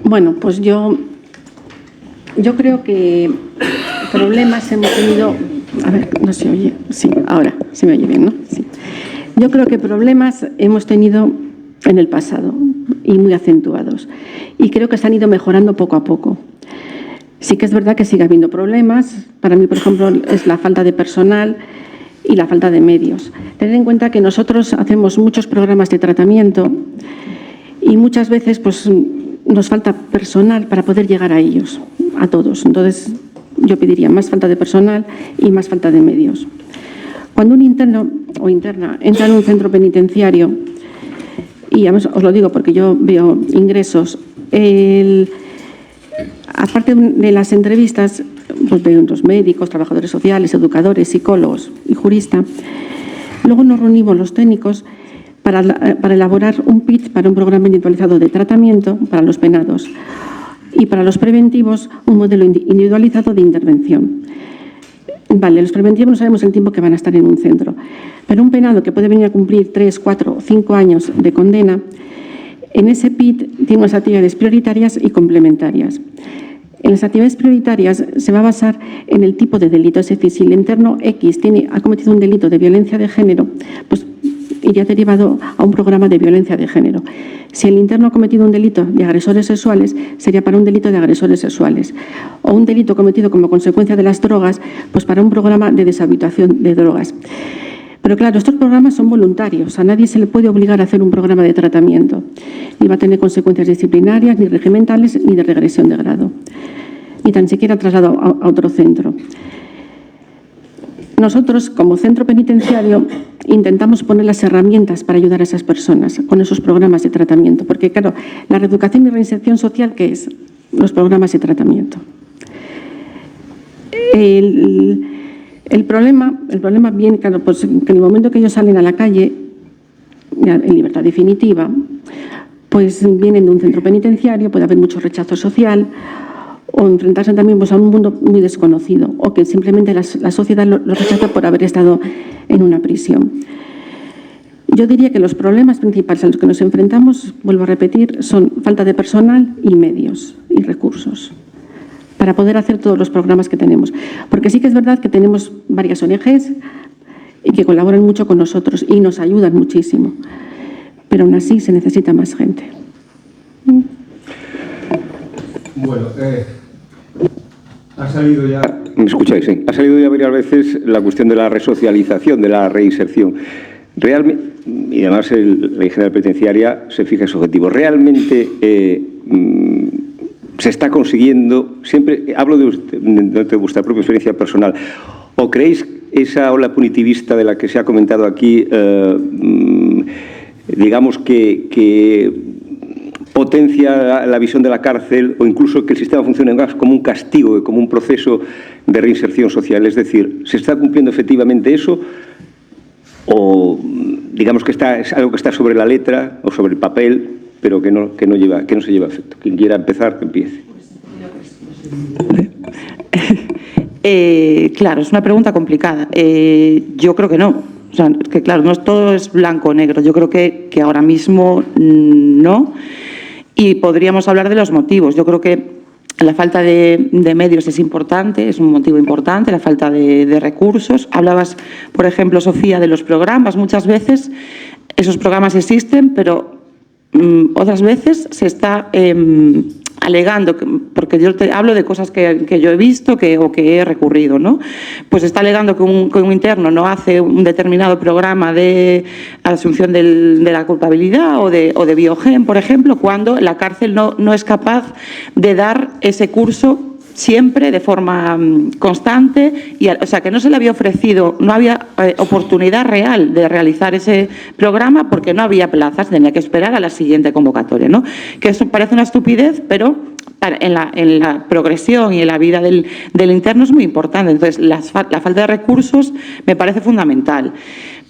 Bueno, pues yo creo que problemas hemos tenido... A ver, no se oye. Sí, ahora se me oye bien, ¿no? Sí. Yo creo que problemas hemos tenido en el pasado y muy acentuados. Y creo que se han ido mejorando poco a poco. Sí que es verdad que sigue habiendo problemas. Para mí, por ejemplo, es la falta de personal y la falta de medios. Tener en cuenta que nosotros hacemos muchos programas de tratamiento y muchas veces pues, nos falta personal para poder llegar a ellos, a todos. Entonces, yo pediría más falta de personal y más falta de medios. Cuando un interno o interna entra en un centro penitenciario, y además os lo digo porque yo veo ingresos, aparte de las entrevistas, pues veo los médicos, trabajadores sociales, educadores, psicólogos y juristas. Luego nos reunimos los técnicos, para elaborar un PIT para un programa individualizado de tratamiento para los penados y para los preventivos un modelo individualizado de intervención. Vale, los preventivos no sabemos el tiempo que van a estar en un centro, pero un penado que puede venir a cumplir 3, 4 o 5 años de condena, en ese PIT tiene unas actividades prioritarias y complementarias. En las actividades prioritarias se va a basar en el tipo de delito, es decir, si el interno X ha cometido un delito de violencia de género, pues iría derivado a un programa de violencia de género. Si el interno ha cometido un delito de agresores sexuales, sería para un delito de agresores sexuales. O un delito cometido como consecuencia de las drogas, pues para un programa de deshabituación de drogas. Pero claro, estos programas son voluntarios, a nadie se le puede obligar a hacer un programa de tratamiento. Ni va a tener consecuencias disciplinarias, ni regimentales, ni de regresión de grado. Ni tan siquiera traslado a otro centro. Nosotros, como centro penitenciario, intentamos poner las herramientas para ayudar a esas personas con esos programas de tratamiento. Porque, claro, la reeducación y reinserción social, ¿qué es? Los programas de tratamiento. El problema viene, claro, pues que en el momento que ellos salen a la calle, en libertad definitiva, pues vienen de un centro penitenciario, puede haber mucho rechazo social, o enfrentarse también pues, a un mundo muy desconocido, o que simplemente la sociedad lo rechaza por haber estado en una prisión. Yo diría que los problemas principales a los que nos enfrentamos, vuelvo a repetir, son falta de personal y medios y recursos para poder hacer todos los programas que tenemos. Porque sí que es verdad que tenemos varias ONGs y que colaboran mucho con nosotros y nos ayudan muchísimo, pero aún así se necesita más gente. Bueno, ha salido ya... ¿Me escucháis? Sí. Ha salido ya varias veces la cuestión de la resocialización, de la reinserción. Realmente, y además la Ley General Penitenciaria se fija ese objetivo. Realmente se está consiguiendo, siempre hablo de vuestra propia experiencia personal, ¿o creéis esa ola punitivista de la que se ha comentado aquí, digamos que potencia la visión de la cárcel o incluso que el sistema funcione más como un castigo, como un proceso de reinserción social? Es decir, ¿se está cumpliendo efectivamente eso o digamos que es algo que está sobre la letra o sobre el papel, pero que no se lleva a efecto? Quien quiera empezar, que empiece. Claro, es una pregunta complicada. Yo creo que no. O sea, que claro, no todo es blanco o negro. Yo creo que ahora mismo no. Y podríamos hablar de los motivos. Yo creo que la falta de medios es importante, es un motivo importante, la falta de recursos. Hablabas, por ejemplo, Sofía, de los programas. Muchas veces esos programas existen, pero otras veces se está alegando, porque yo te hablo de cosas que yo he visto o que he recurrido, ¿no? Pues se está alegando que un interno no hace un determinado programa de asunción de la culpabilidad o de biogen, por ejemplo, cuando la cárcel no es capaz de dar ese curso siempre de forma constante, o sea, que no se le había ofrecido, no había oportunidad real de realizar ese programa porque no había plazas, tenía que esperar a la siguiente convocatoria, ¿no? Que eso parece una estupidez, pero en la progresión y en la vida del interno es muy importante. Entonces, la falta de recursos me parece fundamental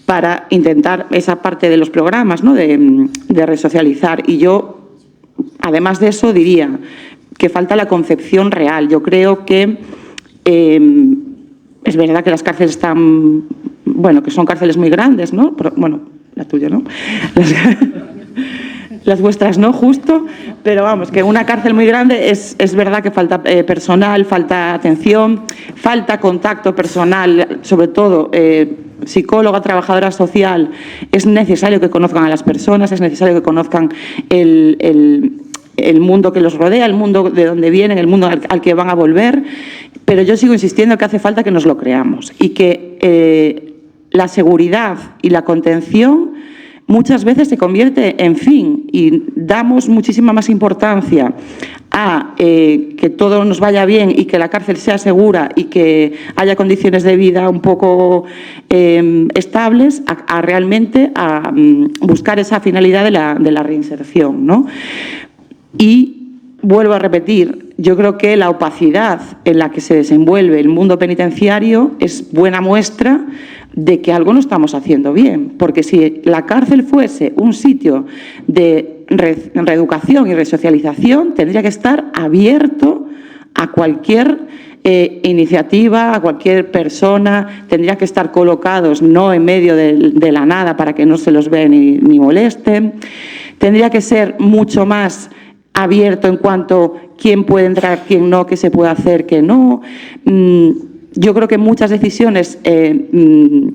para intentar esa parte de los programas, ¿no? de resocializar. Y yo, además de eso, diría que falta la concepción real. Yo creo que es verdad que las cárceles están, bueno, que son cárceles muy grandes, ¿no? Pero, bueno, la tuya, ¿no? Las vuestras no, justo, pero vamos, que una cárcel muy grande es verdad que falta personal, falta atención, falta contacto personal, sobre todo psicóloga, trabajadora social. Es necesario que conozcan a las personas, es necesario que conozcan el mundo que los rodea, el mundo de donde vienen, el mundo al que van a volver, pero yo sigo insistiendo que hace falta que nos lo creamos y que la seguridad y la contención muchas veces se convierte en fin y damos muchísima más importancia a que todo nos vaya bien y que la cárcel sea segura y que haya condiciones de vida un poco estables a realmente a buscar esa finalidad de la reinserción, ¿no? Y vuelvo a repetir, yo creo que la opacidad en la que se desenvuelve el mundo penitenciario es buena muestra de que algo no estamos haciendo bien, porque si la cárcel fuese un sitio de reeducación y resocialización, tendría que estar abierto a cualquier iniciativa, a cualquier persona, tendría que estar colocados no en medio de la nada para que no se los vea ni molesten, tendría que ser mucho más abierto en cuanto a quién puede entrar, quién no, qué se puede hacer, qué no. Yo creo que muchas decisiones que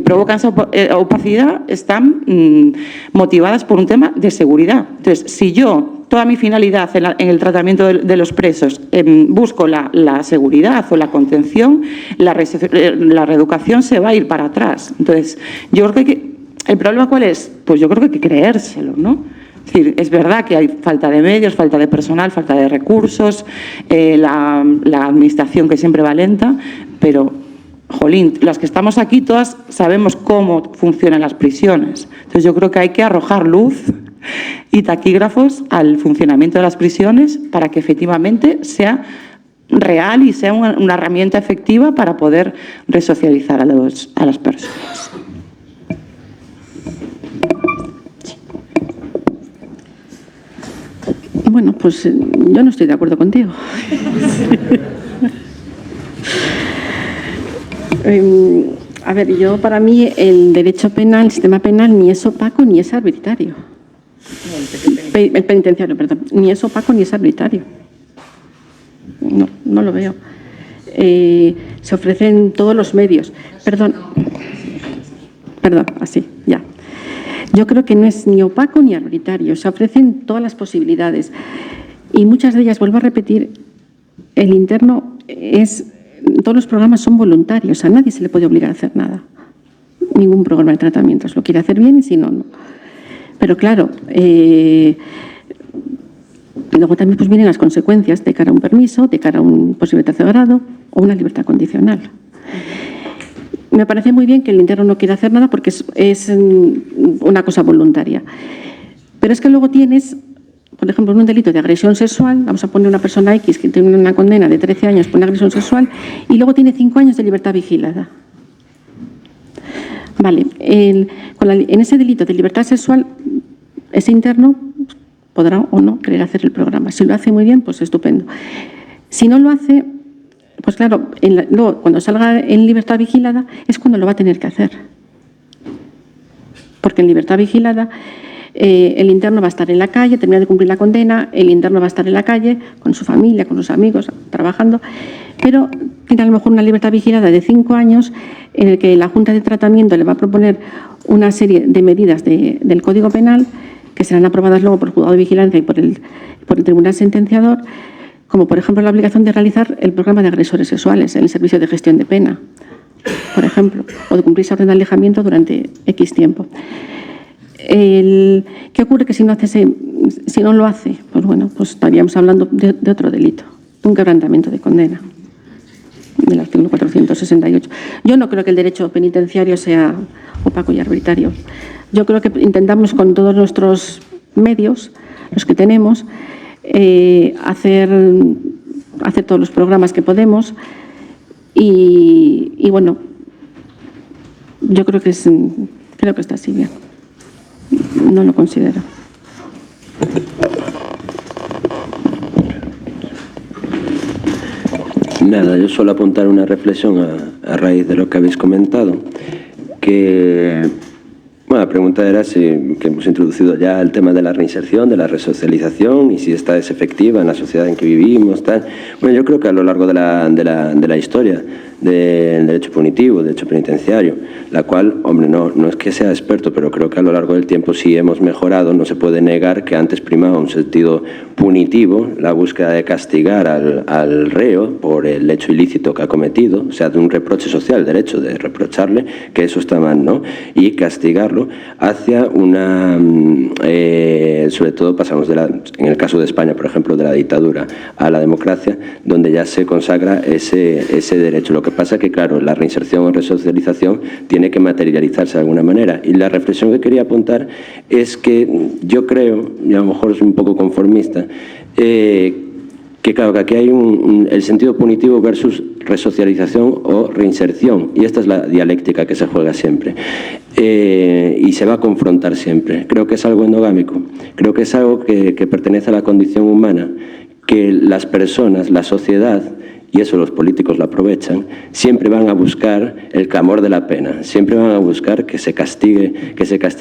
provocan esa opacidad están motivadas por un tema de seguridad. Entonces, si yo, toda mi finalidad en el tratamiento de los presos, busco la seguridad o la contención, la reeducación se va a ir para atrás. Entonces, yo creo que ¿el problema cuál es? Pues yo creo que hay que creérselo, ¿no? Es decir, es verdad que hay falta de medios, falta de personal, falta de recursos, la administración que siempre va lenta, pero, jolín, las que estamos aquí todas sabemos cómo funcionan las prisiones. Entonces yo creo que hay que arrojar luz y taquígrafos al funcionamiento de las prisiones para que efectivamente sea real y sea una herramienta efectiva para poder resocializar a las personas. Bueno, pues yo no estoy de acuerdo contigo. A ver, para mí el derecho penal, el sistema penal, ni es opaco ni es arbitrario. El penitenciario, perdón. Ni es opaco ni es arbitrario. No lo veo. Se ofrecen todos los medios. Perdón, así, ya. Yo creo que no es ni opaco ni arbitrario, se ofrecen todas las posibilidades y muchas de ellas, vuelvo a repetir, el interno todos los programas son voluntarios, a nadie se le puede obligar a hacer nada, ningún programa de tratamiento, lo quiere hacer bien y si no, no. Pero claro, luego también pues vienen las consecuencias de cara a un permiso, de cara a un posible tercer grado o una libertad condicional. Me parece muy bien que el interno no quiera hacer nada porque es una cosa voluntaria. Pero es que luego tienes, por ejemplo, en un delito de agresión sexual, vamos a poner una persona X que tiene una condena de 13 años por una agresión sexual y luego tiene 5 años de libertad vigilada. Vale, en ese delito de libertad sexual, ese interno podrá o no querer hacer el programa. Si lo hace muy bien, pues estupendo. Si no lo hace, pues claro, luego cuando salga en libertad vigilada es cuando lo va a tener que hacer. Porque en libertad vigilada el interno va a estar en la calle, termina de cumplir la condena, el interno va a estar en la calle con su familia, con sus amigos, trabajando, pero tiene a lo mejor una libertad vigilada de 5 años en el que la Junta de Tratamiento le va a proponer una serie de medidas del Código Penal que serán aprobadas luego por el Juzgado de Vigilancia y por el Tribunal Sentenciador, como por ejemplo la obligación de realizar el programa de agresores sexuales en el servicio de gestión de pena, por ejemplo, o de cumplir esa orden de alejamiento durante X tiempo. ¿Qué ocurre? Que si no lo hace, pues bueno, pues estaríamos hablando de otro delito, de un quebrantamiento de condena, del artículo 468. Yo no creo que el derecho penitenciario sea opaco y arbitrario. Yo creo que intentamos con todos nuestros medios, los que tenemos, hacer todos los programas que podemos y bueno, yo creo que está así bien. No lo considero. Nada, yo solo apuntar una reflexión a raíz de lo que habéis comentado, que bueno, la pregunta era que hemos introducido ya el tema de la reinserción, de la resocialización y si esta es efectiva en la sociedad en que vivimos, tal. Bueno, yo creo que a lo largo de la historia del derecho punitivo, derecho penitenciario, la cual, hombre, no es que sea experto, pero creo que a lo largo del tiempo sí hemos mejorado. No se puede negar que antes primaba un sentido punitivo, la búsqueda de castigar al reo por el hecho ilícito que ha cometido, o sea, de un reproche social, el derecho de reprocharle que eso está mal, ¿no? Y castigarlo hacia una, sobre todo pasamos en el caso de España, por ejemplo, de la dictadura a la democracia, donde ya se consagra ese derecho. Lo que pasa que, claro, la reinserción o resocialización tiene que materializarse de alguna manera. Y la reflexión que quería apuntar es que yo creo, y a lo mejor soy un poco conformista, que claro, que aquí hay el sentido punitivo versus resocialización o reinserción. Y esta es la dialéctica que se juega siempre. Y se va a confrontar siempre. Creo que es algo endogámico. Creo que es algo que pertenece a la condición humana, que las personas, la sociedad, y eso los políticos lo aprovechan, siempre van a buscar el clamor de la pena, siempre van a buscar que se castigue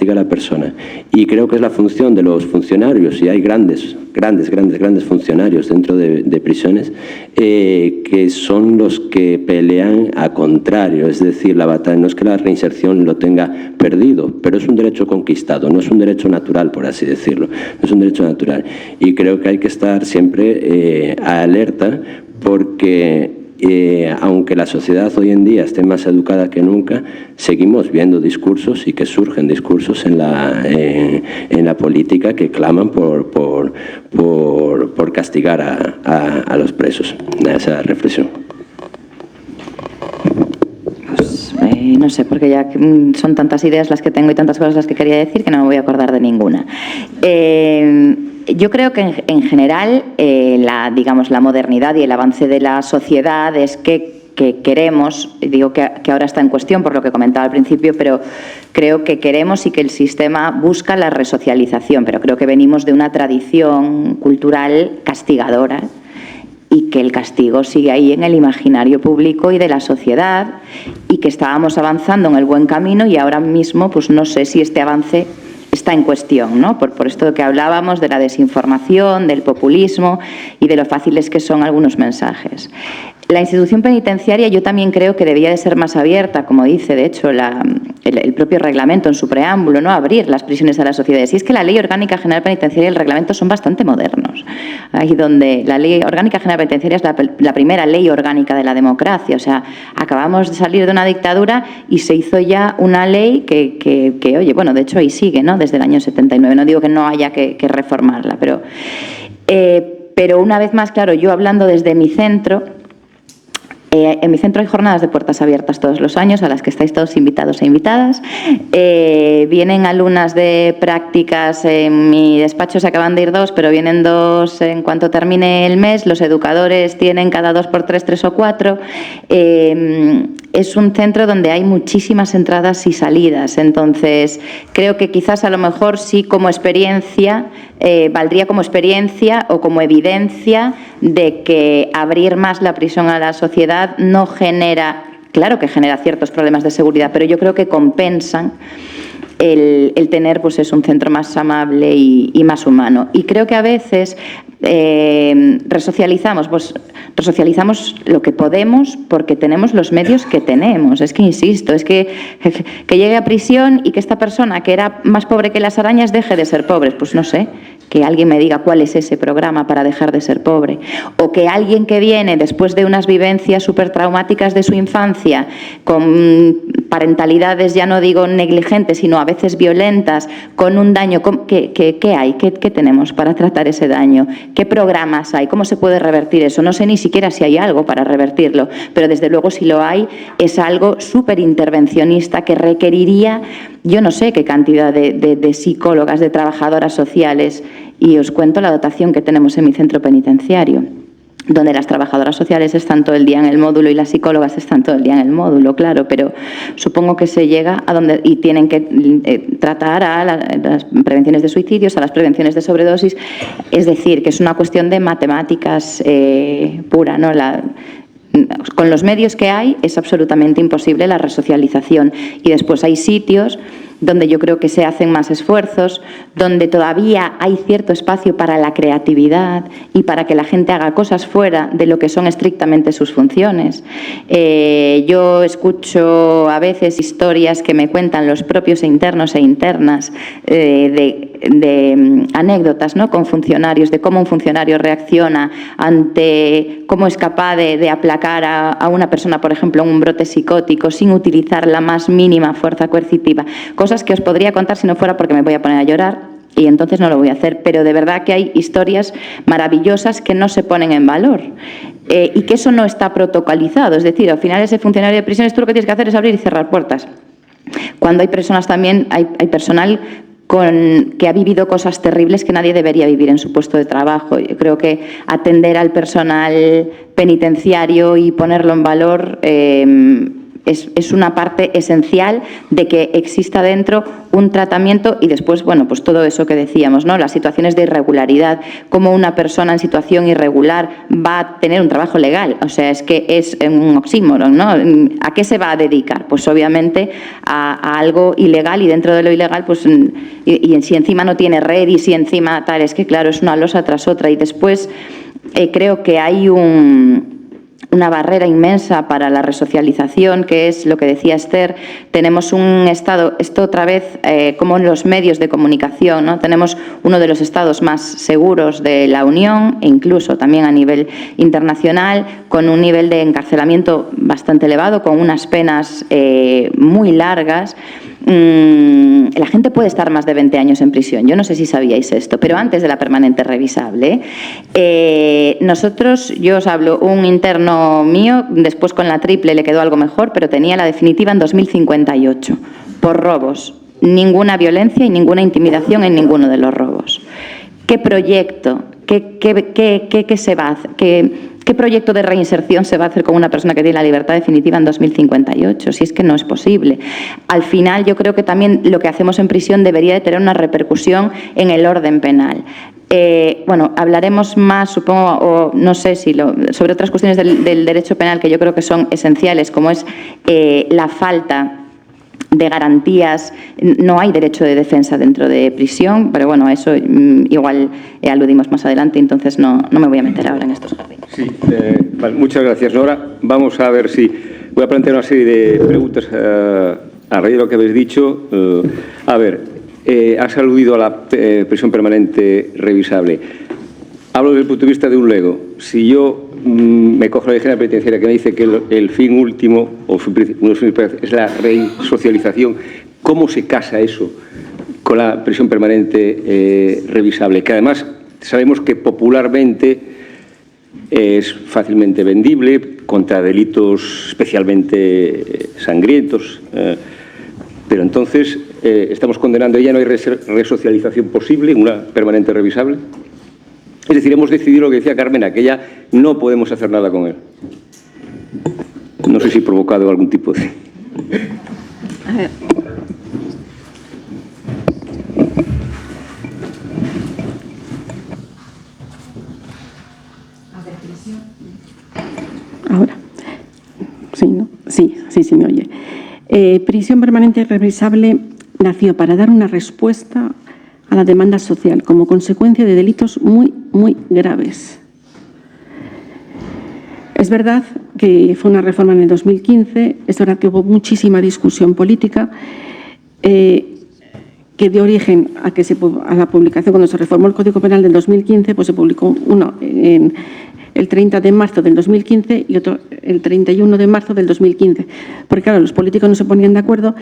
a la persona. Y creo que es la función de los funcionarios, y hay grandes funcionarios dentro de prisiones, que son los que pelean a contrario, es decir, la batalla no es que la reinserción lo tenga perdido, pero es un derecho conquistado, no es un derecho natural, por así decirlo, no es un derecho natural. Y creo que hay que estar siempre alerta, porque aunque la sociedad hoy en día esté más educada que nunca, seguimos viendo discursos y que surgen discursos en la política que claman por castigar a los presos. Esa reflexión. Pues, no sé, porque ya son tantas ideas las que tengo y tantas cosas las que quería decir que no me voy a acordar de ninguna. Yo creo que en general la modernidad y el avance de la sociedad es que queremos, digo que ahora está en cuestión por lo que comentaba al principio, pero creo que queremos y que el sistema busca la resocialización, pero creo que venimos de una tradición cultural castigadora y que el castigo sigue ahí en el imaginario público y de la sociedad, y que estábamos avanzando en el buen camino y ahora mismo pues no sé si este avance está en cuestión, ¿no? Por esto que hablábamos de la desinformación, del populismo y de lo fáciles que son algunos mensajes. La institución penitenciaria yo también creo que debía de ser más abierta, como dice, de hecho, el propio reglamento en su preámbulo, ¿no? Abrir las prisiones a las sociedades. Y es que la Ley Orgánica General Penitenciaria y el reglamento son bastante modernos. Ahí donde la Ley Orgánica General Penitenciaria es la primera ley orgánica de la democracia. O sea, acabamos de salir de una dictadura y se hizo ya una ley que oye, bueno, de hecho ahí sigue, ¿no? Desde el año 79. No digo que no haya que reformarla, pero una vez más, claro, yo hablando desde mi centro, en mi centro hay jornadas de puertas abiertas todos los años a las que estáis todos invitados e invitadas. Vienen alumnas de prácticas, en mi despacho se acaban de ir 2, pero vienen 2 en cuanto termine el mes. Los educadores tienen cada 2 por 3, 3 o 4. Es un centro donde hay muchísimas entradas y salidas, entonces creo que quizás a lo mejor sí como experiencia, valdría como experiencia o como evidencia de que abrir más la prisión a la sociedad no genera, claro que genera ciertos problemas de seguridad, pero yo creo que compensan el tener pues es un centro más amable y más humano. Y creo que a veces resocializamos lo que podemos porque tenemos los medios que tenemos. Es que insisto, es que llegue a prisión y que esta persona que era más pobre que las arañas deje de ser pobre. Pues no sé, que alguien me diga cuál es ese programa para dejar de ser pobre. O que alguien que viene después de unas vivencias súper traumáticas de su infancia, con parentalidades, ya no digo negligentes, sino a veces violentas, con un daño, ¿qué hay? ¿Qué tenemos para tratar ese daño? ¿Qué programas hay? ¿Cómo se puede revertir eso? No sé ni siquiera si hay algo para revertirlo, pero desde luego si lo hay, es algo súper intervencionista que requeriría, yo no sé qué cantidad de psicólogas, de trabajadoras sociales, y os cuento la dotación que tenemos en mi centro penitenciario, donde las trabajadoras sociales están todo el día en el módulo y las psicólogas están todo el día en el módulo, claro, pero supongo que se llega a donde y tienen que tratar a las prevenciones de suicidios, a las prevenciones de sobredosis, es decir, que es una cuestión de matemáticas pura, ¿no? Con los medios que hay es absolutamente imposible la resocialización, y después hay sitios donde yo creo que se hacen más esfuerzos, donde todavía hay cierto espacio para la creatividad y para que la gente haga cosas fuera de lo que son estrictamente sus funciones. Yo escucho a veces historias que me cuentan los propios internos e internas de anécdotas, ¿no?, con funcionarios, de cómo un funcionario reacciona ante cómo es capaz de aplacar a una persona, por ejemplo, en un brote psicótico, sin utilizar la más mínima fuerza coercitiva. Cosas que os podría contar si no fuera porque me voy a poner a llorar, y entonces no lo voy a hacer, pero de verdad que hay historias maravillosas que no se ponen en valor y que eso no está protocolizado. Es decir, al final ese funcionario de prisiones, tú lo que tienes que hacer es abrir y cerrar puertas. Cuando hay personas también, hay personal que ha vivido cosas terribles que nadie debería vivir en su puesto de trabajo. Yo creo que atender al personal penitenciario y ponerlo en valor es una parte esencial de que exista dentro un tratamiento y después, bueno, pues todo eso que decíamos, ¿no? Las situaciones de irregularidad, cómo una persona en situación irregular va a tener un trabajo legal, o sea, es que es un oxímoron, ¿no? ¿A qué se va a dedicar? Pues obviamente a algo ilegal y dentro de lo ilegal, pues, y si encima no tiene red y si encima tal, es que claro, es una losa tras otra y después creo que hay una barrera inmensa para la resocialización, que es lo que decía Esther. Tenemos un Estado, esto otra vez como en los medios de comunicación, ¿no? Tenemos uno de los Estados más seguros de la Unión, e incluso también a nivel internacional, con un nivel de encarcelamiento bastante elevado, con unas penas muy largas. La gente puede estar más de 20 años en prisión. Yo no sé si sabíais esto, pero antes de la permanente revisable. Nosotros, yo os hablo, un interno mío, después con la triple le quedó algo mejor, pero tenía la definitiva en 2058, por robos. Ninguna violencia y ninguna intimidación en ninguno de los robos. ¿Qué proyecto? ¿Qué se va a hacer? ¿Qué proyecto de reinserción se va a hacer con una persona que tiene la libertad definitiva en 2058? Si es que no es posible. Al final, yo creo que también lo que hacemos en prisión debería de tener una repercusión en el orden penal. Bueno, hablaremos más, supongo, o no sé si sobre otras cuestiones del derecho penal que yo creo que son esenciales, como es la falta de garantías. No hay derecho de defensa dentro de prisión, pero bueno, eso igual aludimos más adelante, entonces no me voy a meter ahora en estos jardines. Sí, vale, muchas gracias, Nora. Vamos a ver si... Voy a plantear una serie de preguntas a raíz de lo que habéis dicho. A ver, has aludido a la prisión permanente revisable. Hablo desde el punto de vista de un lego. Si yo me cojo la vigilancia penitenciaria que me dice que el fin último o es la resocialización, ¿cómo se casa eso con la prisión permanente revisable? Que además sabemos que popularmente es fácilmente vendible contra delitos especialmente sangrientos, pero entonces estamos condenando, ya no hay resocialización posible, una permanente revisable. Es decir, hemos decidido lo que decía Carmena, que ya no podemos hacer nada con él. No sé si he provocado algún tipo de... A ver. Ahora. Sí, ¿no? Sí, me oye. Prisión permanente revisable nació para dar una respuesta a la demanda social como consecuencia de delitos muy, muy graves. Es verdad que fue una reforma en el 2015, es verdad que hubo muchísima discusión política que dio origen a la publicación, cuando se reformó el Código Penal del 2015, pues se publicó uno en el 30 de marzo del 2015 y otro el 31 de marzo del 2015, porque claro, los políticos no se ponían de acuerdo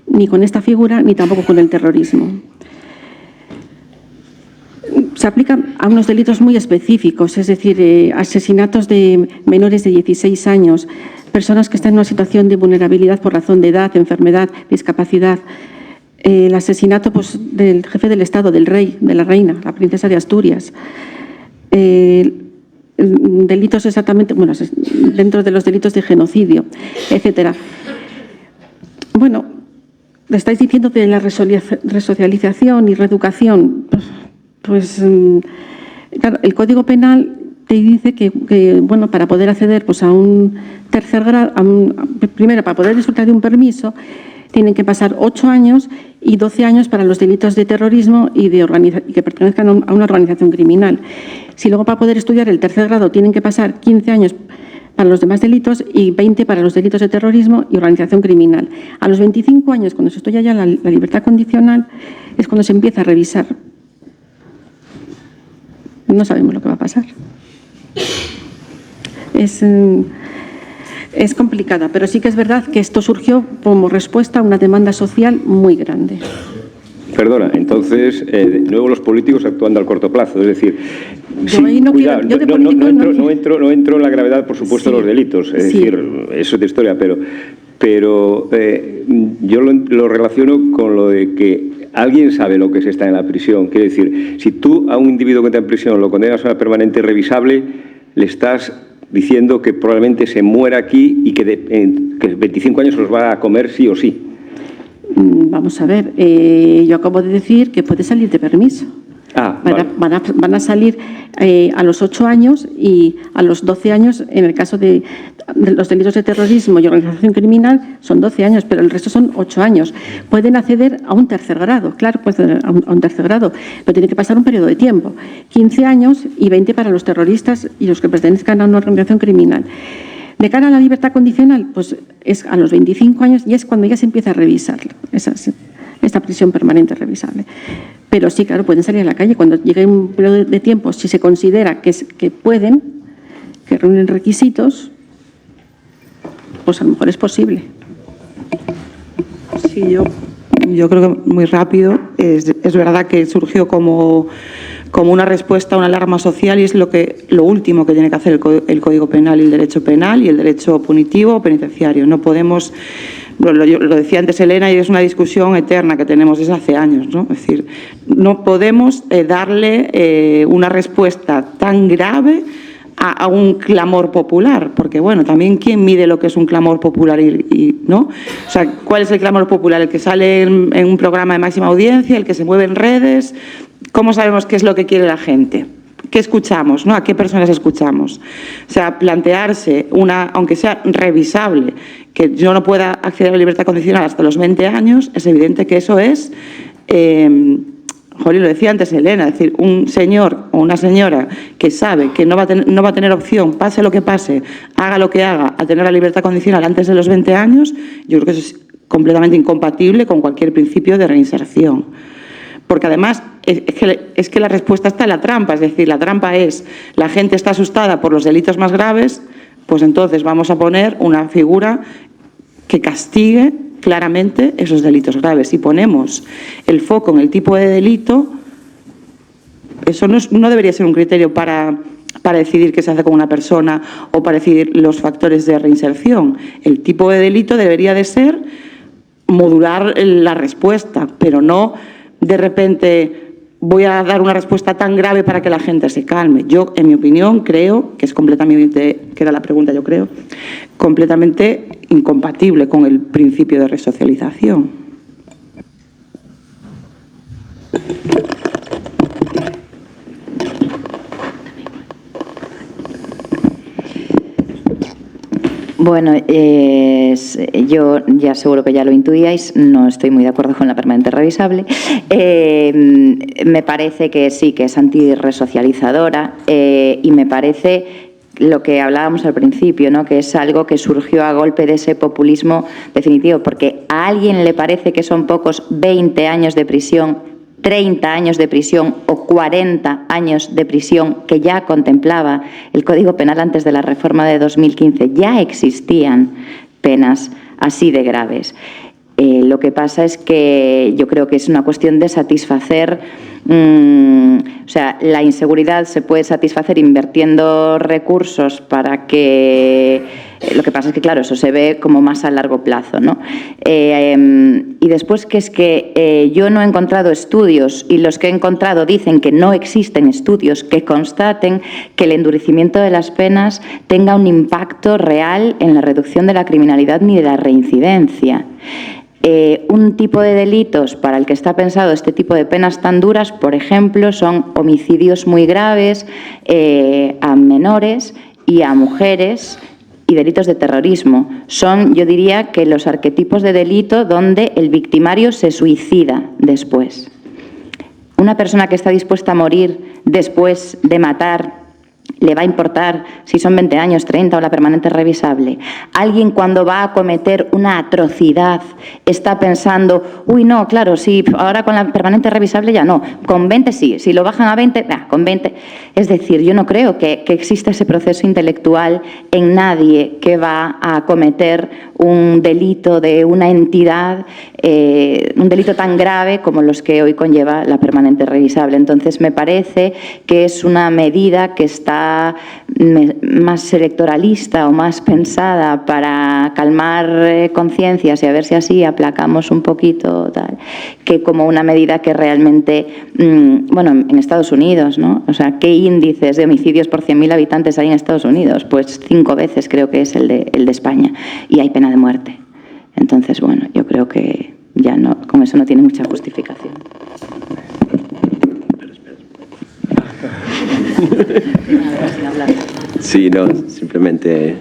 ni con esta figura ni tampoco con el terrorismo. Se aplican a unos delitos muy específicos, es decir, asesinatos de menores de 16 años, personas que están en una situación de vulnerabilidad por razón de edad, enfermedad, discapacidad, el asesinato pues, del jefe del Estado, del rey, de la reina, la princesa de Asturias, delitos exactamente, bueno, dentro de los delitos de genocidio, etcétera. Bueno, le estáis diciendo de la resocialización y reeducación. Pues, claro, el Código Penal te dice que bueno, para poder acceder pues, a un tercer grado, primero, para poder disfrutar de un permiso, tienen que pasar 8 años y 12 años para los delitos de terrorismo y que pertenezcan a una organización criminal. Si luego para poder estudiar el tercer grado tienen que pasar 15 años para los demás delitos y 20 para los delitos de terrorismo y organización criminal. A los 25 años, cuando se estudia ya la libertad condicional, es cuando se empieza a revisar. No sabemos lo que va a pasar. Es complicada, pero sí que es verdad que esto surgió como respuesta a una demanda social muy grande. Perdona, entonces, de nuevo los políticos actuando al corto plazo, es decir, yo ahí no quiero, yo de político no entro en la gravedad, por supuesto, de los delitos, es decir, eso es de historia, pero yo lo relaciono con lo de que ¿Alguien sabe lo que es estar en la prisión? Quiero decir, si tú a un individuo que está en prisión lo condenas a una permanente revisable, le estás diciendo que probablemente se muera aquí y que 25 años los va a comer sí o sí. Vamos a ver, yo acabo de decir que puede salir de permiso. Vale. Van a salir a los 8 años y a los 12 años, en el caso de los delitos de terrorismo y organización criminal, son 12 años, pero el resto son 8 años. Pueden acceder a un tercer grado, claro, pues a un tercer grado, pero tiene que pasar un periodo de tiempo, 15 años y 20 para los terroristas y los que pertenezcan a una organización criminal. De cara a la libertad condicional, pues es a los 25 años y es cuando ya se empieza a revisar esta prisión permanente revisable. Pero sí, claro, pueden salir a la calle cuando llegue un periodo de tiempo, si se considera que pueden, que reúnen requisitos, pues a lo mejor es posible. Sí, yo creo que muy rápido. Es verdad que surgió como una respuesta a una alarma social y es lo último que tiene que hacer el Código Penal y el derecho penal y el derecho punitivo o penitenciario. No podemos, lo decía antes Elena, y es una discusión eterna que tenemos desde hace años, ¿no? Es decir, no podemos darle una respuesta tan grave a un clamor popular, porque bueno, también quién mide lo que es un clamor popular ¿no? O sea, ¿cuál es el clamor popular? ¿El que sale en un programa de máxima audiencia, el que se mueve en redes? ¿Cómo sabemos qué es lo que quiere la gente? ¿Qué escuchamos, ¿no? ¿A qué personas escuchamos? O sea, plantearse aunque sea revisable, que yo no pueda acceder a la libertad condicional hasta los 20 años, es evidente que eso es lo decía antes Elena, es decir, un señor o una señora que sabe que no va a tener opción, pase lo que pase, haga lo que haga, a tener la libertad condicional antes de los 20 años, yo creo que eso es completamente incompatible con cualquier principio de reinserción. Porque además es que la respuesta está en la trampa, es decir, la trampa es la gente está asustada por los delitos más graves, pues entonces vamos a poner una figura que castigue claramente esos delitos graves. Si ponemos el foco en el tipo de delito, eso no debería ser un criterio para decidir qué se hace con una persona o para decidir los factores de reinserción. El tipo de delito debería de ser modular la respuesta, pero no de repente voy a dar una respuesta tan grave para que la gente se calme. Yo, en mi opinión, creo que es completamente, que era la pregunta, yo creo, completamente incompatible con el principio de resocialización. Bueno, yo ya seguro que ya lo intuíais, no estoy muy de acuerdo con la permanente revisable. Me parece que sí, que es antirresocializadora y me parece lo que hablábamos al principio, ¿no? Que es algo que surgió a golpe de ese populismo definitivo, porque a alguien le parece que son pocos 20 años de prisión, 30 años de prisión o 40 años de prisión que ya contemplaba el Código Penal antes de la reforma de 2015. Ya existían penas así de graves. Lo que pasa es que yo creo que es una cuestión de satisfacer, o sea, la inseguridad se puede satisfacer invirtiendo recursos para que... Lo que pasa es que, claro, eso se ve como más a largo plazo, ¿no? Y después que es que yo no he encontrado estudios y los que he encontrado dicen que no existen estudios que constaten que el endurecimiento de las penas tenga un impacto real en la reducción de la criminalidad ni de la reincidencia. Un tipo de delitos para el que está pensado este tipo de penas tan duras, por ejemplo, son homicidios muy graves a menores y a mujeres y delitos de terrorismo. Son, yo diría, que los arquetipos de delito donde el victimario se suicida después. Una persona que está dispuesta a morir después de matar, ¿le va a importar si son 20 años, 30 o la permanente revisable? Alguien cuando va a cometer una atrocidad está pensando, uy, no, claro, sí, ahora con la permanente revisable ya no, con 20 sí, si lo bajan a 20, con 20. Es decir, yo no creo que exista ese proceso intelectual en nadie que va a cometer un delito de una entidad, un delito tan grave como los que hoy conlleva la permanente revisable. Entonces, me parece que es una medida que está medida más electoralista o más pensada para calmar conciencias y a ver si así aplacamos un poquito, tal, que como una medida que realmente, bueno, en Estados Unidos, ¿no? O sea, ¿qué índices de homicidios por 100.000 habitantes hay en Estados Unidos? Pues 5 veces creo que es el de España, y hay pena de muerte. Entonces, bueno, yo creo que ya no, con eso no tiene mucha justificación. Sí, no, simplemente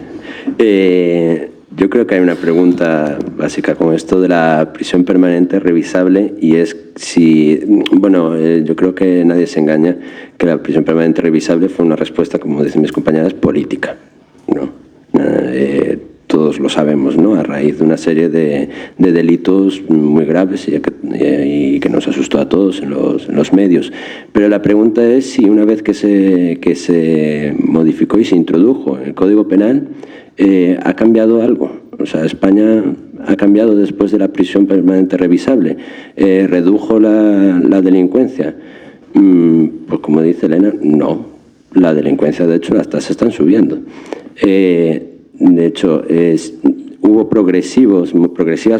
yo creo que hay una pregunta básica con esto de la prisión permanente revisable, y es si, bueno, yo creo que nadie se engaña que la prisión permanente revisable fue una respuesta, como dicen mis compañeras, política, ¿no? Todos lo sabemos, ¿no? A raíz de una serie de delitos muy graves y que nos asustó a todos en los medios. Pero la pregunta es si una vez que se modificó y se introdujo en el Código Penal, ¿ha cambiado algo? O sea, España ha cambiado después de la prisión permanente revisable. ¿Redujo la delincuencia? Pues como dice Elena, no. La delincuencia, de hecho, las tasas están subiendo. De hecho, hubo progresivas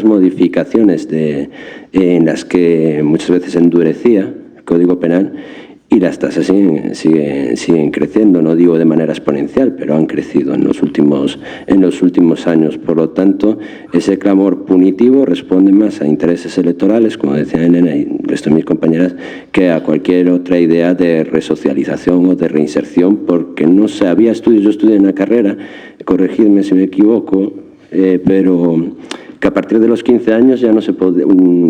modificaciones en las que muchas veces endurecía el Código Penal, y las tasas siguen creciendo, no digo de manera exponencial, pero han crecido en los últimos años. Por lo tanto, ese clamor punitivo responde más a intereses electorales, como decía Elena y el resto de mis compañeras, que a cualquier otra idea de resocialización o de reinserción, porque no se había estudios. Yo estudié en la carrera, corregidme si me equivoco, pero que a partir de los 15 años ya no se puede,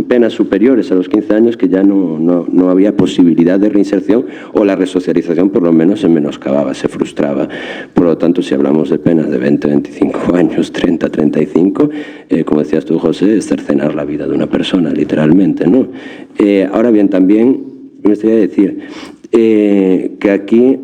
penas superiores a los 15 años, que ya no había posibilidad de reinserción, o la resocialización por lo menos se menoscababa, se frustraba. Por lo tanto, si hablamos de penas de 20, 25 años, 30, 35, como decías tú, José, es cercenar la vida de una persona, literalmente, ¿no? Ahora bien, también me gustaría decir que aquí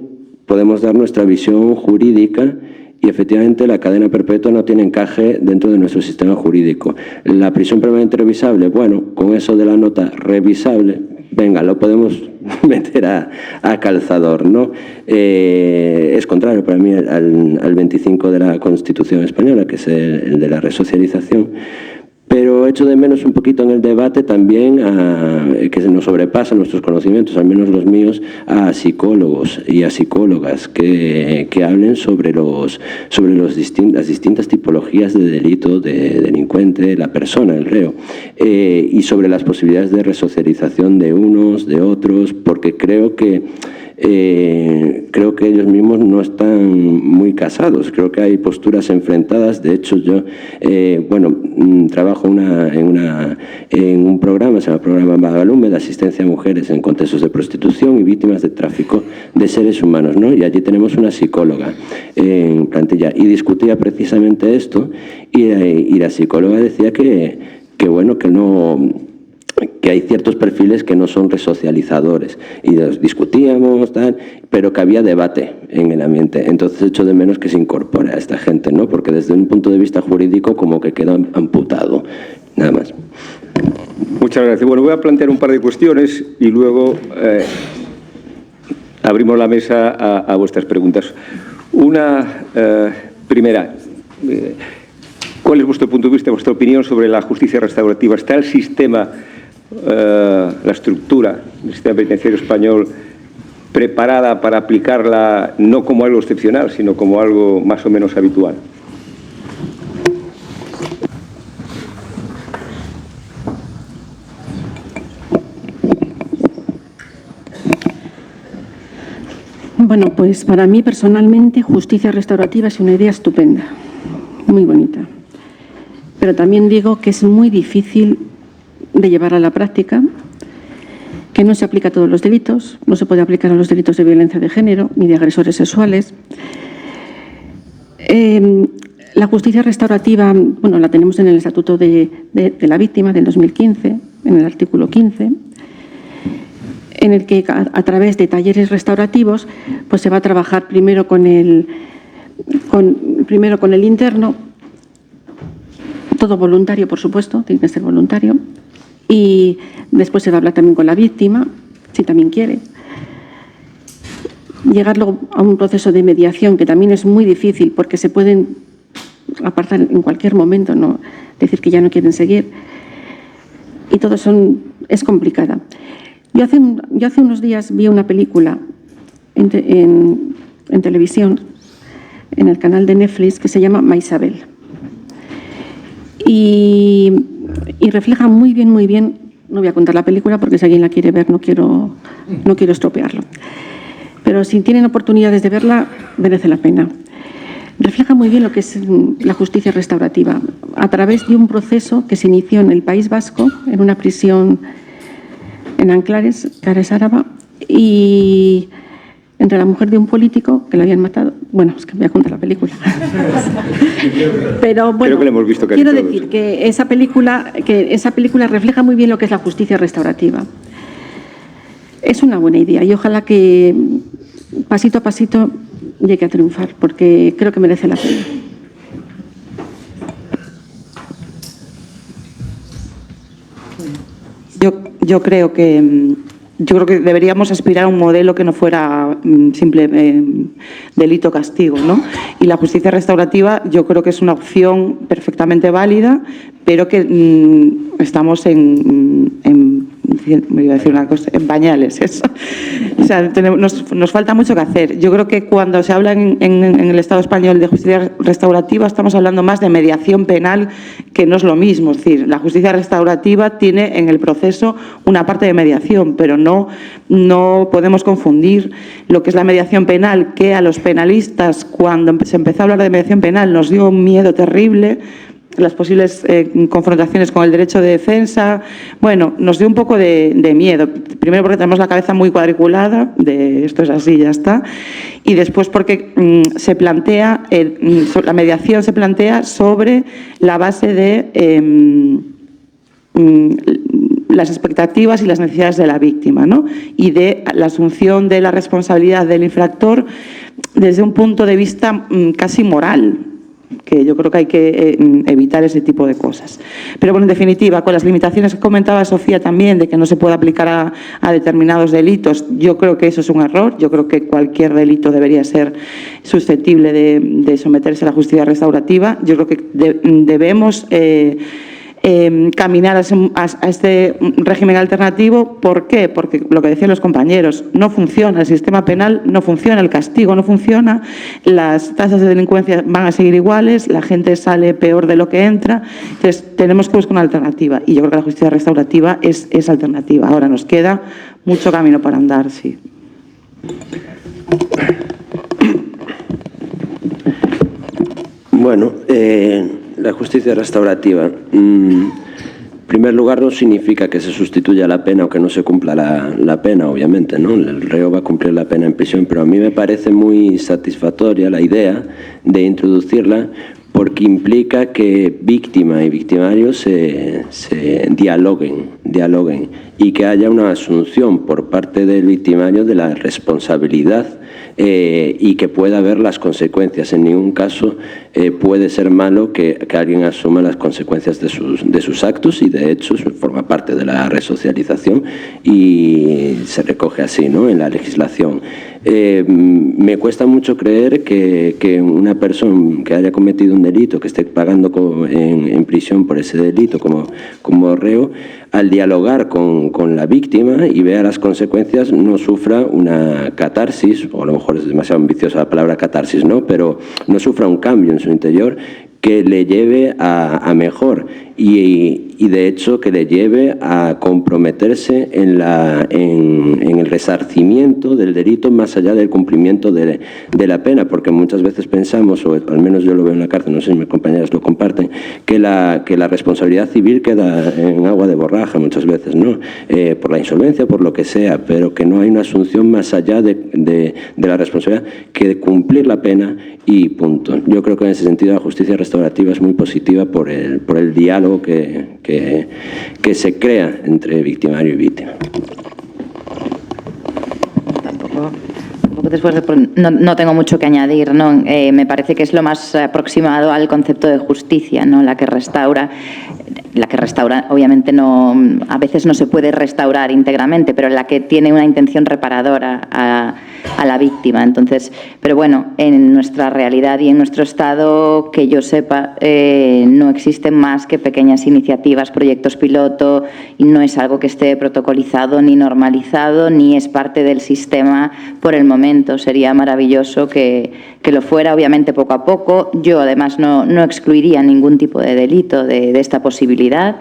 podemos dar nuestra visión jurídica, y efectivamente la cadena perpetua no tiene encaje dentro de nuestro sistema jurídico. La prisión permanente revisable, bueno, con eso de la nota revisable, venga, lo podemos meter a calzador, ¿no? Es contrario para mí al 25 de la Constitución española, que es el de la resocialización. Pero echo de menos un poquito en el debate también, que se nos sobrepasan nuestros conocimientos, al menos los míos, a psicólogos y a psicólogas que hablen sobre las distintas tipologías de delito, de delincuente, la persona, el reo, y sobre las posibilidades de resocialización de unos, de otros, porque creo que ellos mismos no están muy casados. Creo que hay posturas enfrentadas. De hecho, yo trabajo en un programa, se llama Programa Vagalume, de asistencia a mujeres en contextos de prostitución y víctimas de tráfico de seres humanos, ¿no? Y allí tenemos una psicóloga en plantilla, y discutía precisamente esto, y la psicóloga decía que hay ciertos perfiles que no son resocializadores, y los discutíamos, pero que había debate en el ambiente. Entonces echo de menos que se incorpore a esta gente, ¿no? Porque desde un punto de vista jurídico como que queda amputado. Nada más. Muchas gracias. Bueno, voy a plantear un par de cuestiones y luego abrimos la mesa a vuestras preguntas. Una primera, ¿cuál es vuestro punto de vista, vuestra opinión sobre la justicia restaurativa? ¿Está el sistema, la estructura del sistema penitenciario español preparada para aplicarla no como algo excepcional, sino como algo más o menos habitual? Bueno, pues para mí personalmente justicia restaurativa es una idea estupenda, muy bonita. Pero también digo que es muy difícil de llevar a la práctica, que no se aplica a todos los delitos, no se puede aplicar a los delitos de violencia de género ni de agresores sexuales. La justicia restaurativa, bueno, la tenemos en el Estatuto de la Víctima del 2015, en el artículo 15, en el que a través de talleres restaurativos pues se va a trabajar primero con el interno, todo voluntario, por supuesto, tiene que ser voluntario, y después se va a hablar también con la víctima, si también quiere. llegar luego a un proceso de mediación que también es muy difícil porque se pueden apartar en cualquier momento, no decir que ya no quieren seguir, y todo es complicada. Yo hace unos días vi una película en televisión, en el canal de Netflix, que se llama Maisabel. Y refleja muy bien, no voy a contar la película porque si alguien la quiere ver no quiero estropearlo. Pero si tienen oportunidades de verla, merece la pena. Refleja muy bien lo que es la justicia restaurativa, a través de un proceso que se inició en el País Vasco, en una prisión en Anclares, Cares Araba, y entre la mujer de un político que la habían matado. Bueno, es que voy a contar la película. Pero bueno, creo que la hemos visto casi quiero todos. decir que esa película refleja muy bien lo que es la justicia restaurativa. Es una buena idea y ojalá que pasito a pasito llegue a triunfar, porque creo que merece la pena. Yo creo que deberíamos aspirar a un modelo que no fuera simple delito-castigo, ¿no? Y la justicia restaurativa yo creo que es una opción perfectamente válida, pero que estamos me iba a decir una cosa, en pañales, eso. O sea, nos falta mucho que hacer. Yo creo que cuando se habla en el Estado español de justicia restaurativa estamos hablando más de mediación penal, que no es lo mismo. Es decir, la justicia restaurativa tiene en el proceso una parte de mediación, pero no podemos confundir lo que es la mediación penal, que a los penalistas, cuando se empezó a hablar de mediación penal, nos dio un miedo terrible, las posibles confrontaciones con el derecho de defensa. Bueno, nos dio un poco de miedo. Primero porque tenemos la cabeza muy cuadriculada, de esto es así, ya está. Y después porque se plantea, la mediación se plantea sobre la base de las expectativas y las necesidades de la víctima, ¿no? Y de la asunción de la responsabilidad del infractor desde un punto de vista casi moral, que yo creo que hay que evitar ese tipo de cosas. Pero bueno, en definitiva, con las limitaciones que comentaba Sofía también, de que no se puede aplicar a determinados delitos, yo creo que eso es un error. Yo creo que cualquier delito debería ser susceptible de someterse a la justicia restaurativa. Yo creo que debemos caminar a este régimen alternativo. ¿Por qué? Porque lo que decían los compañeros, no funciona el sistema penal, no funciona el castigo, no funciona, las tasas de delincuencia van a seguir iguales, la gente sale peor de lo que entra. Entonces tenemos que buscar una alternativa y yo creo que la justicia restaurativa es alternativa. Ahora nos queda mucho camino para andar, sí. Bueno, la justicia restaurativa, en primer lugar, no significa que se sustituya la pena o que no se cumpla la pena, obviamente, ¿no? El reo va a cumplir la pena en prisión, pero a mí me parece muy satisfactoria la idea de introducirla, porque implica que víctima y victimario se dialoguen y que haya una asunción por parte del victimario de la responsabilidad y que pueda ver las consecuencias. En ningún caso puede ser malo que alguien asuma las consecuencias de sus actos, y de hecho forma parte de la resocialización y se recoge así, ¿no?, en la legislación. Me cuesta mucho creer que una persona que haya cometido un delito, que esté pagando en prisión por ese delito como reo, al dialogar con la víctima y vea las consecuencias, no sufra una catarsis, o a lo mejor es demasiado ambiciosa la palabra catarsis, ¿no?, pero no sufra un cambio en su interior que le lleve a mejor y de hecho que le lleve a comprometerse en el resarcimiento del delito más allá del cumplimiento de la pena, porque muchas veces pensamos, o al menos yo lo veo en la cárcel, no sé si mis compañeras lo comparten, que la responsabilidad civil queda en agua de borraja muchas veces, ¿no?, por la insolvencia, por lo que sea, pero que no hay una asunción más allá de la responsabilidad que de cumplir la pena y punto. Yo creo que en ese sentido la justicia restaurativa es muy positiva por el diálogo que se crea entre victimario y víctima. Tampoco No tengo mucho que añadir, ¿no? Me parece que es lo más aproximado al concepto de justicia, ¿no? La que restaura, obviamente no, a veces no se puede restaurar íntegramente, pero la que tiene una intención reparadora a la víctima. Entonces, pero bueno, en nuestra realidad y en nuestro estado, que yo sepa, no existen más que pequeñas iniciativas, proyectos piloto, y no es algo que esté protocolizado ni normalizado, ni es parte del sistema por el momento. Sería maravilloso que lo fuera, obviamente poco a poco. Yo además no excluiría ningún tipo de delito de esta posibilidad,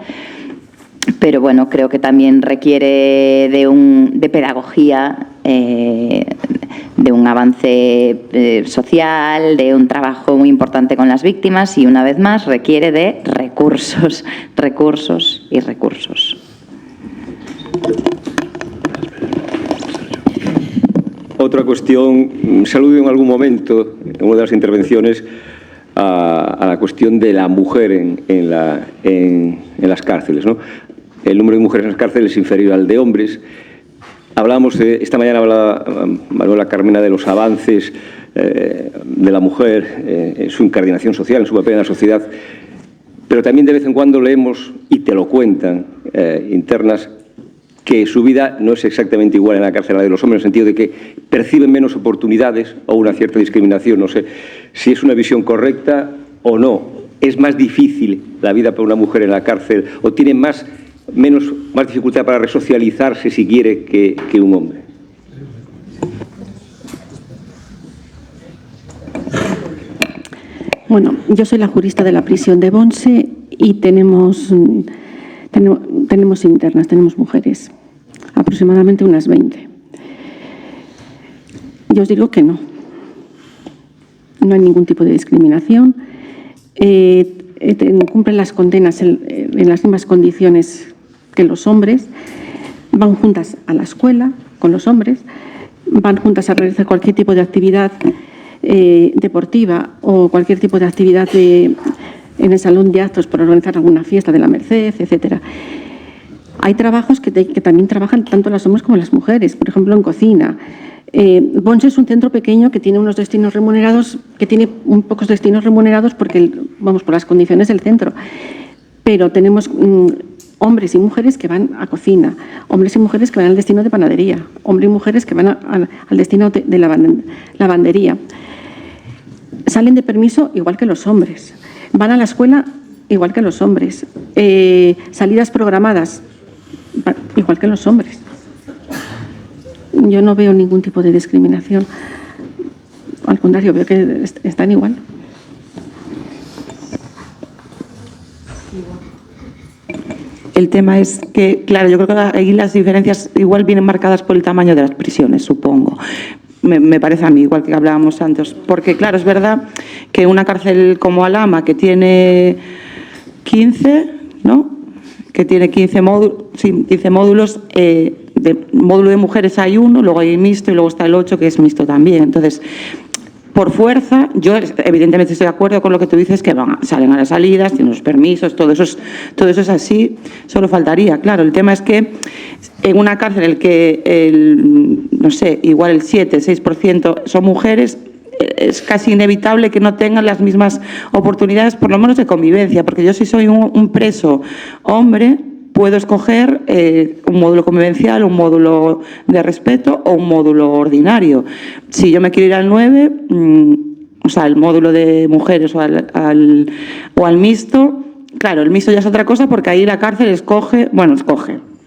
pero bueno, creo que también requiere de pedagogía, de un avance social, de un trabajo muy importante con las víctimas y, una vez más, requiere de recursos, recursos y recursos. Otra cuestión, saludo en algún momento, en una de las intervenciones, a la cuestión de la mujer en las cárceles, ¿no? El número de mujeres en las cárceles es inferior al de hombres. Esta mañana hablaba Manuela Carmena de los avances de la mujer en su incardinación social, en su papel en la sociedad, pero también de vez en cuando leemos, y te lo cuentan, internas, que su vida no es exactamente igual en la cárcel a la de los hombres, en el sentido de que perciben menos oportunidades o una cierta discriminación. No sé si es una visión correcta o no. ¿Es más difícil la vida para una mujer en la cárcel o tiene más dificultad para resocializarse, si quiere, que un hombre? Bueno, yo soy la jurista de la prisión de Bonse y tenemos internas, tenemos mujeres, aproximadamente unas 20. Yo os digo que no hay ningún tipo de discriminación, cumplen las condenas en las mismas condiciones que los hombres, van juntas a la escuela con los hombres, van juntas a realizar cualquier tipo de actividad deportiva o cualquier tipo de actividad en el salón de actos para organizar alguna fiesta de la Merced, etcétera. Hay trabajos que también trabajan tanto los hombres como las mujeres, por ejemplo, en cocina. Bonse es un centro pequeño que tiene unos destinos remunerados, que tiene un pocos destinos remunerados porque, por las condiciones del centro. Pero tenemos hombres y mujeres que van a cocina, hombres y mujeres que van al destino de panadería, hombres y mujeres que van al destino de lavandería. Salen de permiso igual que los hombres. Van a la escuela igual que los hombres. Salidas programadas igual que los hombres. Yo no veo ningún tipo de discriminación. Al contrario, veo que están igual. El tema es que, claro, yo creo que ahí las diferencias igual vienen marcadas por el tamaño de las prisiones, supongo. Me parece a mí, igual que hablábamos antes. Porque, claro, es verdad que una cárcel como Alhama, que tiene 15, ¿no? Que tiene 15 módulos, de módulo de mujeres hay uno, luego hay mixto y luego está el 8, que es mixto también. Entonces, por fuerza, yo evidentemente estoy de acuerdo con lo que tú dices, que salen a las salidas, tienen los permisos, todo eso es así, solo faltaría. Claro, el tema es que en una cárcel en el que, no sé, igual el 7, 6% son mujeres, es casi inevitable que no tengan las mismas oportunidades, por lo menos de convivencia, porque yo si soy un preso hombre, puedo escoger un módulo convivencial, un módulo de respeto o un módulo ordinario. Si yo me quiero ir al 9, o sea, el módulo de mujeres o al mixto, claro, el mixto ya es otra cosa porque ahí la cárcel escoge,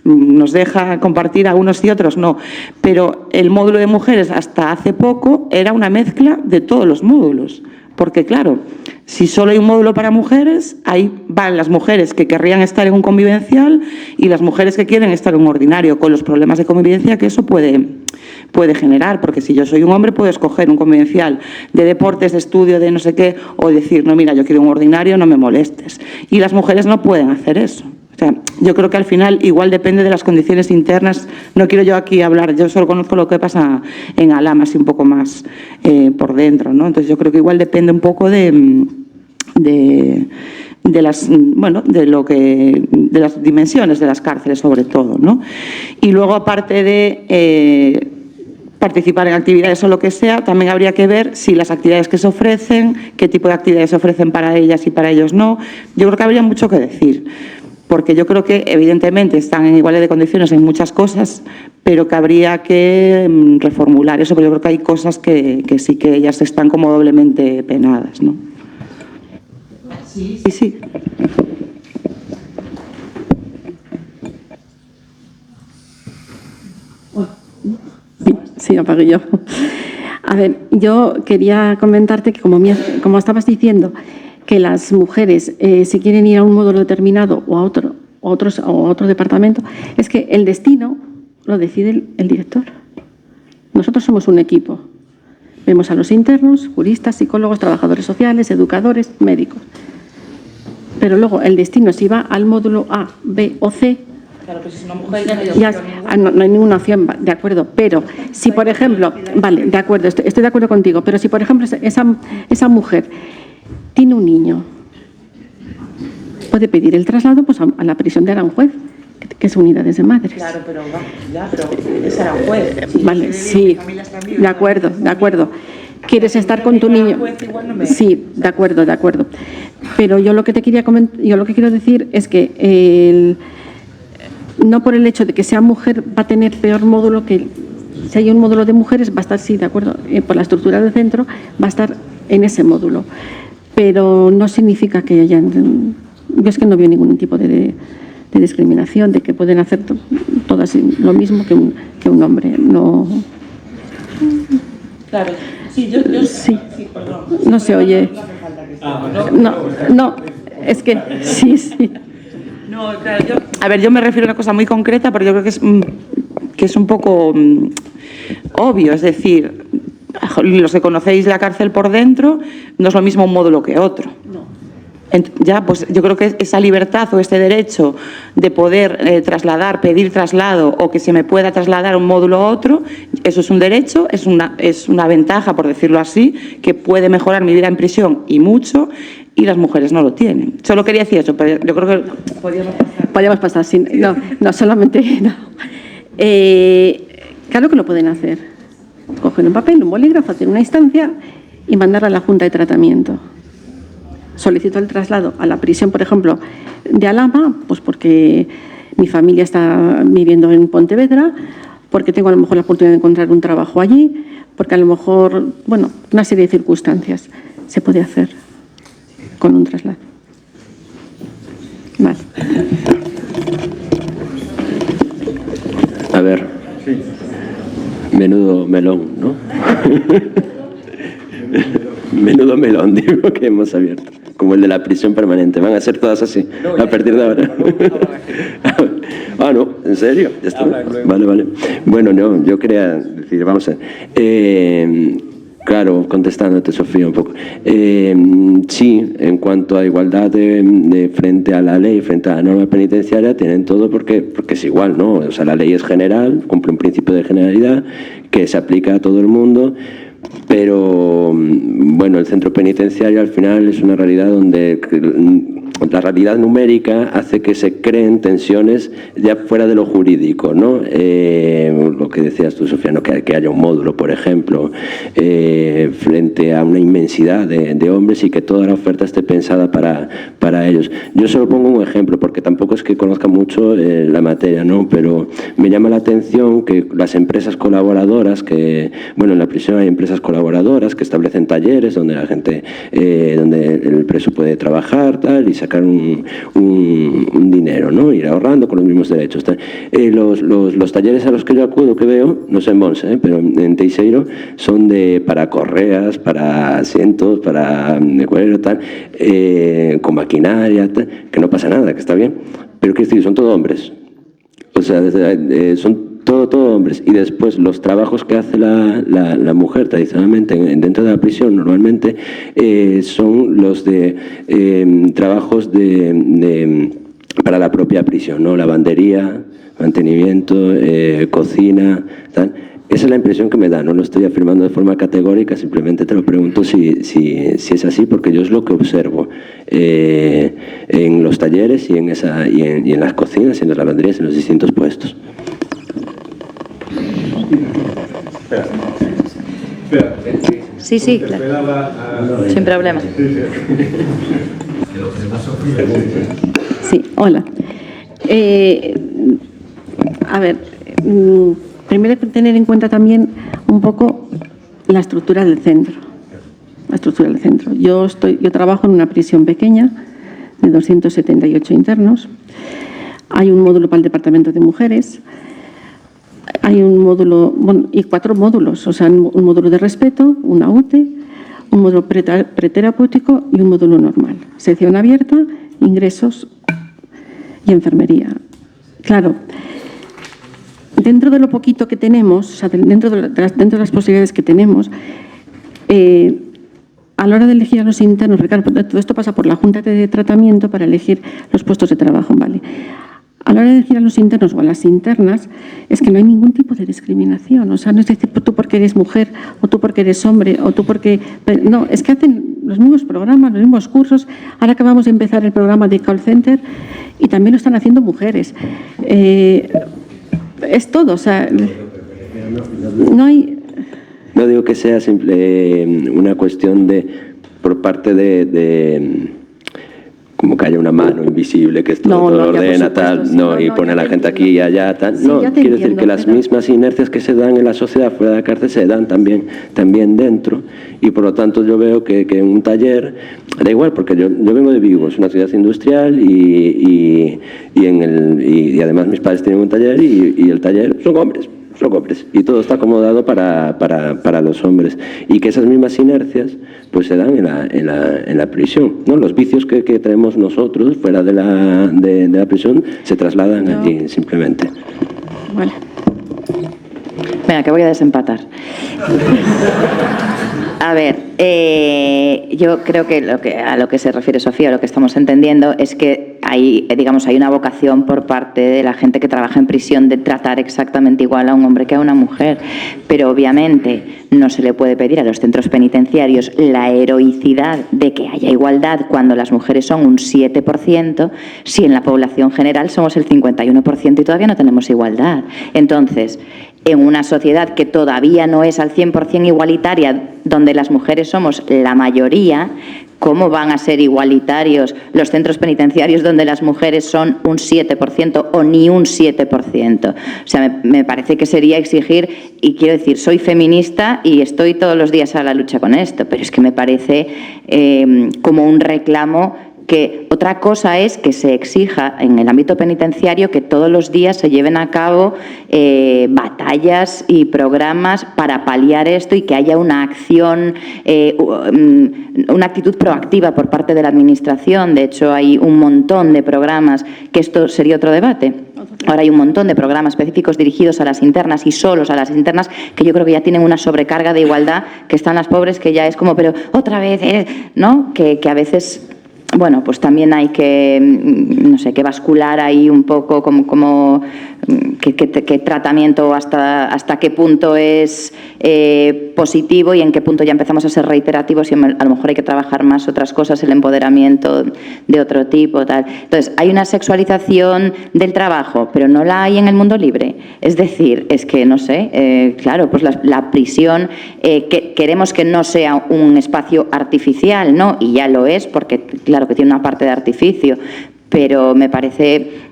nos deja compartir a unos y otros, no, pero el módulo de mujeres hasta hace poco era una mezcla de todos los módulos. Porque, claro, si solo hay un módulo para mujeres, ahí van las mujeres que querrían estar en un convivencial y las mujeres que quieren estar en un ordinario, con los problemas de convivencia que eso puede generar. Porque si yo soy un hombre, puedo escoger un convivencial de deportes, de estudio, de no sé qué, o decir, no, mira, yo quiero un ordinario, no me molestes. Y las mujeres no pueden hacer eso. O sea, yo creo que al final igual depende de las condiciones internas. No quiero yo aquí hablar, yo solo conozco lo que pasa en Alhama, así un poco más por dentro, ¿no? Entonces yo creo que igual depende un poco de las dimensiones de las cárceles, sobre todo, ¿no? Y luego, aparte de participar en actividades o lo que sea, también habría que ver si las actividades que se ofrecen, qué tipo de actividades se ofrecen para ellas y para ellos no. Yo creo que habría mucho que decir, porque yo creo que evidentemente están en igualdad de condiciones en muchas cosas, pero que habría que reformular eso, porque yo creo que hay cosas que sí que ellas están como doblemente penadas, ¿no? Sí, sí. Sí, apagué yo. A ver, yo quería comentarte que como estabas diciendo, que las mujeres si quieren ir a un módulo determinado o a otro departamento, es que el destino lo decide el director. Nosotros somos un equipo. Vemos a los internos, juristas, psicólogos, trabajadores sociales, educadores, médicos. Pero luego el destino, si va al módulo A, B o C, Claro, pues es una mujer no hay ninguna opción, de acuerdo. Pero si, por ejemplo, vale, de acuerdo, estoy de acuerdo contigo, pero si, por ejemplo, esa mujer tiene un niño, puede pedir el traslado pues, a la prisión de Aranjuez, que es Unidades de Madres. Claro, pero es Aranjuez. Vale, sí, de acuerdo. ¿Quieres estar con tu niño? Sí, de acuerdo. Pero yo lo que te quería comentar, yo lo que quiero decir es que no por el hecho de que sea mujer va a tener peor módulo que si hay un módulo de mujeres va a estar, sí, de acuerdo, por la estructura del centro va a estar en ese módulo. Pero no significa que hayan... Yo es que no veo ningún tipo de discriminación, de que pueden hacer todas lo mismo que un hombre. No... Claro, sí, yo sí, perdón. No se oye. No, es que sí. No, claro, yo me refiero a una cosa muy concreta, pero yo creo que es un poco obvio, es decir, los que conocéis la cárcel por dentro, no es lo mismo un módulo que otro. No. Ya, pues yo creo que esa libertad o este derecho de poder pedir traslado o que se me pueda trasladar un módulo a otro, eso es un derecho, es una ventaja, por decirlo así, que puede mejorar mi vida en prisión y mucho, y las mujeres no lo tienen. Solo quería decir eso, pero yo creo que podríamos pasar. Sí, no, solamente no. Claro que lo pueden hacer. Cogen un papel, un bolígrafo, hacer una instancia y mandarla a la Junta de Tratamiento. Solicito el traslado a la prisión, por ejemplo, de Alhama, pues porque mi familia está viviendo en Pontevedra, porque tengo a lo mejor la oportunidad de encontrar un trabajo allí, porque a lo mejor, bueno, una serie de circunstancias se puede hacer con un traslado. Vale. A ver, menudo melón, ¿no? Menudo melón, digo, que hemos abierto. Como el de la prisión permanente. Van a ser todas así, a partir de ahora. Ah, no, ¿en serio? ¿Ya está? Vale. Bueno, no, yo quería decir, vamos a ver. Claro, contestándote, Sofía, un poco. Sí, en cuanto a igualdad de frente a la ley, frente a la norma penitenciaria, tienen todo porque es igual, ¿no? O sea, la ley es general, cumple un principio de generalidad que se aplica a todo el mundo. Pero, bueno, el centro penitenciario al final es una realidad donde la realidad numérica hace que se creen tensiones ya fuera de lo jurídico, ¿no? Lo que decías tú, Sofía, ¿no? Que haya un módulo, por ejemplo, frente a una inmensidad de hombres y que toda la oferta esté pensada para ellos. Yo solo pongo un ejemplo, porque tampoco es que conozca mucho la materia, ¿no? Pero me llama la atención que las empresas colaboradoras, bueno, en la prisión hay empresas colaboradoras que establecen talleres donde la gente, donde el preso puede trabajar, tal, y sacar un dinero, ¿no? Ir ahorrando con los mismos derechos. Los talleres a los que yo acudo, que veo, no sé en Monse, pero en Teixeiro, son para correas, para asientos, para de cuero, tal, con maquinaria, tal, que no pasa nada, que está bien. Pero quiero decir, son todos hombres. O sea, son todo hombres. Y después los trabajos que hace la mujer tradicionalmente dentro de la prisión normalmente son los de trabajos para la propia prisión, ¿no? Lavandería, mantenimiento, cocina, tal. Esa es la impresión que me da, no lo estoy afirmando de forma categórica, simplemente te lo pregunto si es así, porque yo es lo que observo en los talleres y en las cocinas y en las lavanderías, en los distintos puestos. Espera. Sí, sí, claro. Sin problema. Sí, hola. A ver, primero hay que tener en cuenta también un poco la estructura del centro. La estructura del centro. Yo trabajo en una prisión pequeña de 278 internos. Hay un módulo para el departamento de mujeres. Hay un módulo, bueno, y 4 módulos, o sea, un módulo de respeto, una UTE, un módulo preterapéutico y un módulo normal. Sección abierta, ingresos y enfermería. Claro, dentro de lo poquito que tenemos, o sea, dentro de las posibilidades que tenemos, a la hora de elegir a los internos, porque claro, todo esto pasa por la Junta de Tratamiento para elegir los puestos de trabajo, ¿vale? A la hora de elegir a los internos o a las internas, es que no hay ningún tipo de discriminación. O sea, no es decir, tú porque eres mujer, o tú porque eres hombre, o tú porque... No, es que hacen los mismos programas, los mismos cursos. Ahora acabamos de empezar el programa de call center y también lo están haciendo mujeres. Es todo, o sea... No hay... No digo que sea simple una cuestión por parte de como que haya una mano invisible que esto todo lo ordena, tal, y pone a la gente aquí y allá, tal. Sí, no, quiero decir que las mismas inercias que se dan en la sociedad fuera de la cárcel se dan también dentro, y por lo tanto yo veo que en un taller, da igual, porque yo vengo de Vigo, es una ciudad industrial, y además mis padres tienen un taller, y el taller son hombres, y todo está acomodado para los hombres, y que esas mismas inercias pues se dan en la prisión, ¿no? Los vicios que tenemos nosotros fuera de la prisión se trasladan allí simplemente. Vale. Venga, que voy a desempatar. A ver, yo creo que a lo que se refiere Sofía, lo que estamos entendiendo es que hay una vocación por parte de la gente que trabaja en prisión de tratar exactamente igual a un hombre que a una mujer, pero obviamente no se le puede pedir a los centros penitenciarios la heroicidad de que haya igualdad cuando las mujeres son un 7%, si en la población general somos el 51% y todavía no tenemos igualdad. Entonces, en una sociedad que todavía no es al 100% igualitaria, donde las mujeres somos la mayoría, ¿cómo van a ser igualitarios los centros penitenciarios donde las mujeres son un 7% o ni un 7%? O sea, me parece que sería exigir, y quiero decir, soy feminista y estoy todos los días a la lucha con esto, pero es que me parece como un reclamo. Que otra cosa es que se exija en el ámbito penitenciario que todos los días se lleven a cabo batallas y programas para paliar esto y que haya una acción, una actitud proactiva por parte de la Administración. De hecho, hay un montón de programas, que esto sería otro debate. Ahora hay un montón de programas específicos dirigidos a las internas y solos a las internas, que yo creo que ya tienen una sobrecarga de igualdad, que están las pobres, que ya es como, pero otra vez, ¿no? Que a veces... Bueno, pues también hay que, no sé, que bascular ahí un poco como qué tratamiento, hasta qué punto es positivo y en qué punto ya empezamos a ser reiterativos y a lo mejor hay que trabajar más otras cosas, el empoderamiento de otro tipo, tal. Entonces, hay una sexualización del trabajo, pero no la hay en el mundo libre. Es decir, es que, no sé, claro, pues la prisión, queremos que no sea un espacio artificial, ¿no? Y ya lo es, porque, claro, que tiene una parte de artificio, pero me parece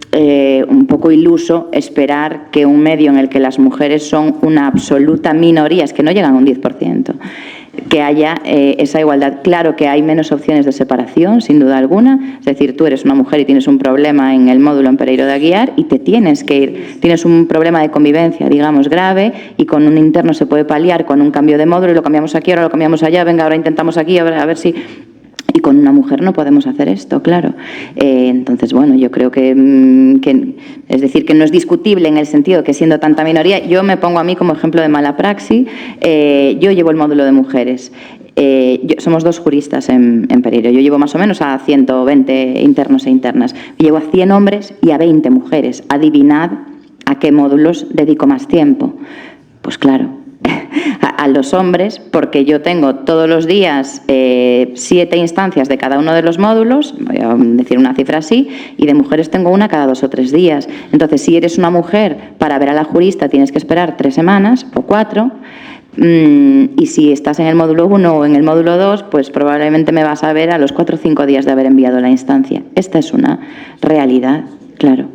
un poco iluso esperar que un medio en el que las mujeres son una absoluta minoría, es que no llegan a un 10%, que haya esa igualdad. Claro que hay menos opciones de separación, sin duda alguna, es decir, tú eres una mujer y tienes un problema en el módulo en Pereiro de Aguiar y te tienes que ir, tienes un problema de convivencia, digamos, grave, y con un interno se puede paliar con un cambio de módulo y lo cambiamos aquí, ahora lo cambiamos allá, venga, ahora intentamos aquí, a ver si... Y con una mujer no podemos hacer esto, claro. Entonces, bueno, yo creo que es decir, que no es discutible en el sentido que siendo tanta minoría, yo me pongo a mí como ejemplo de mala praxis, yo llevo el módulo de mujeres. Somos 2 juristas en Pereiro. Yo llevo más o menos a 120 internos e internas. Llevo a 100 hombres y a 20 mujeres. Adivinad a qué módulos dedico más tiempo. Pues claro, a los hombres, porque yo tengo todos los días 7 instancias de cada uno de los módulos, voy a decir una cifra así, y de mujeres tengo una cada 2 o 3 días. Entonces, si eres una mujer, para ver a la jurista tienes que esperar 3 semanas o 4. Y si estás en el módulo 1 o en el módulo 2, pues probablemente me vas a ver a los 4 o 5 días de haber enviado la instancia. Esta es una realidad, claro.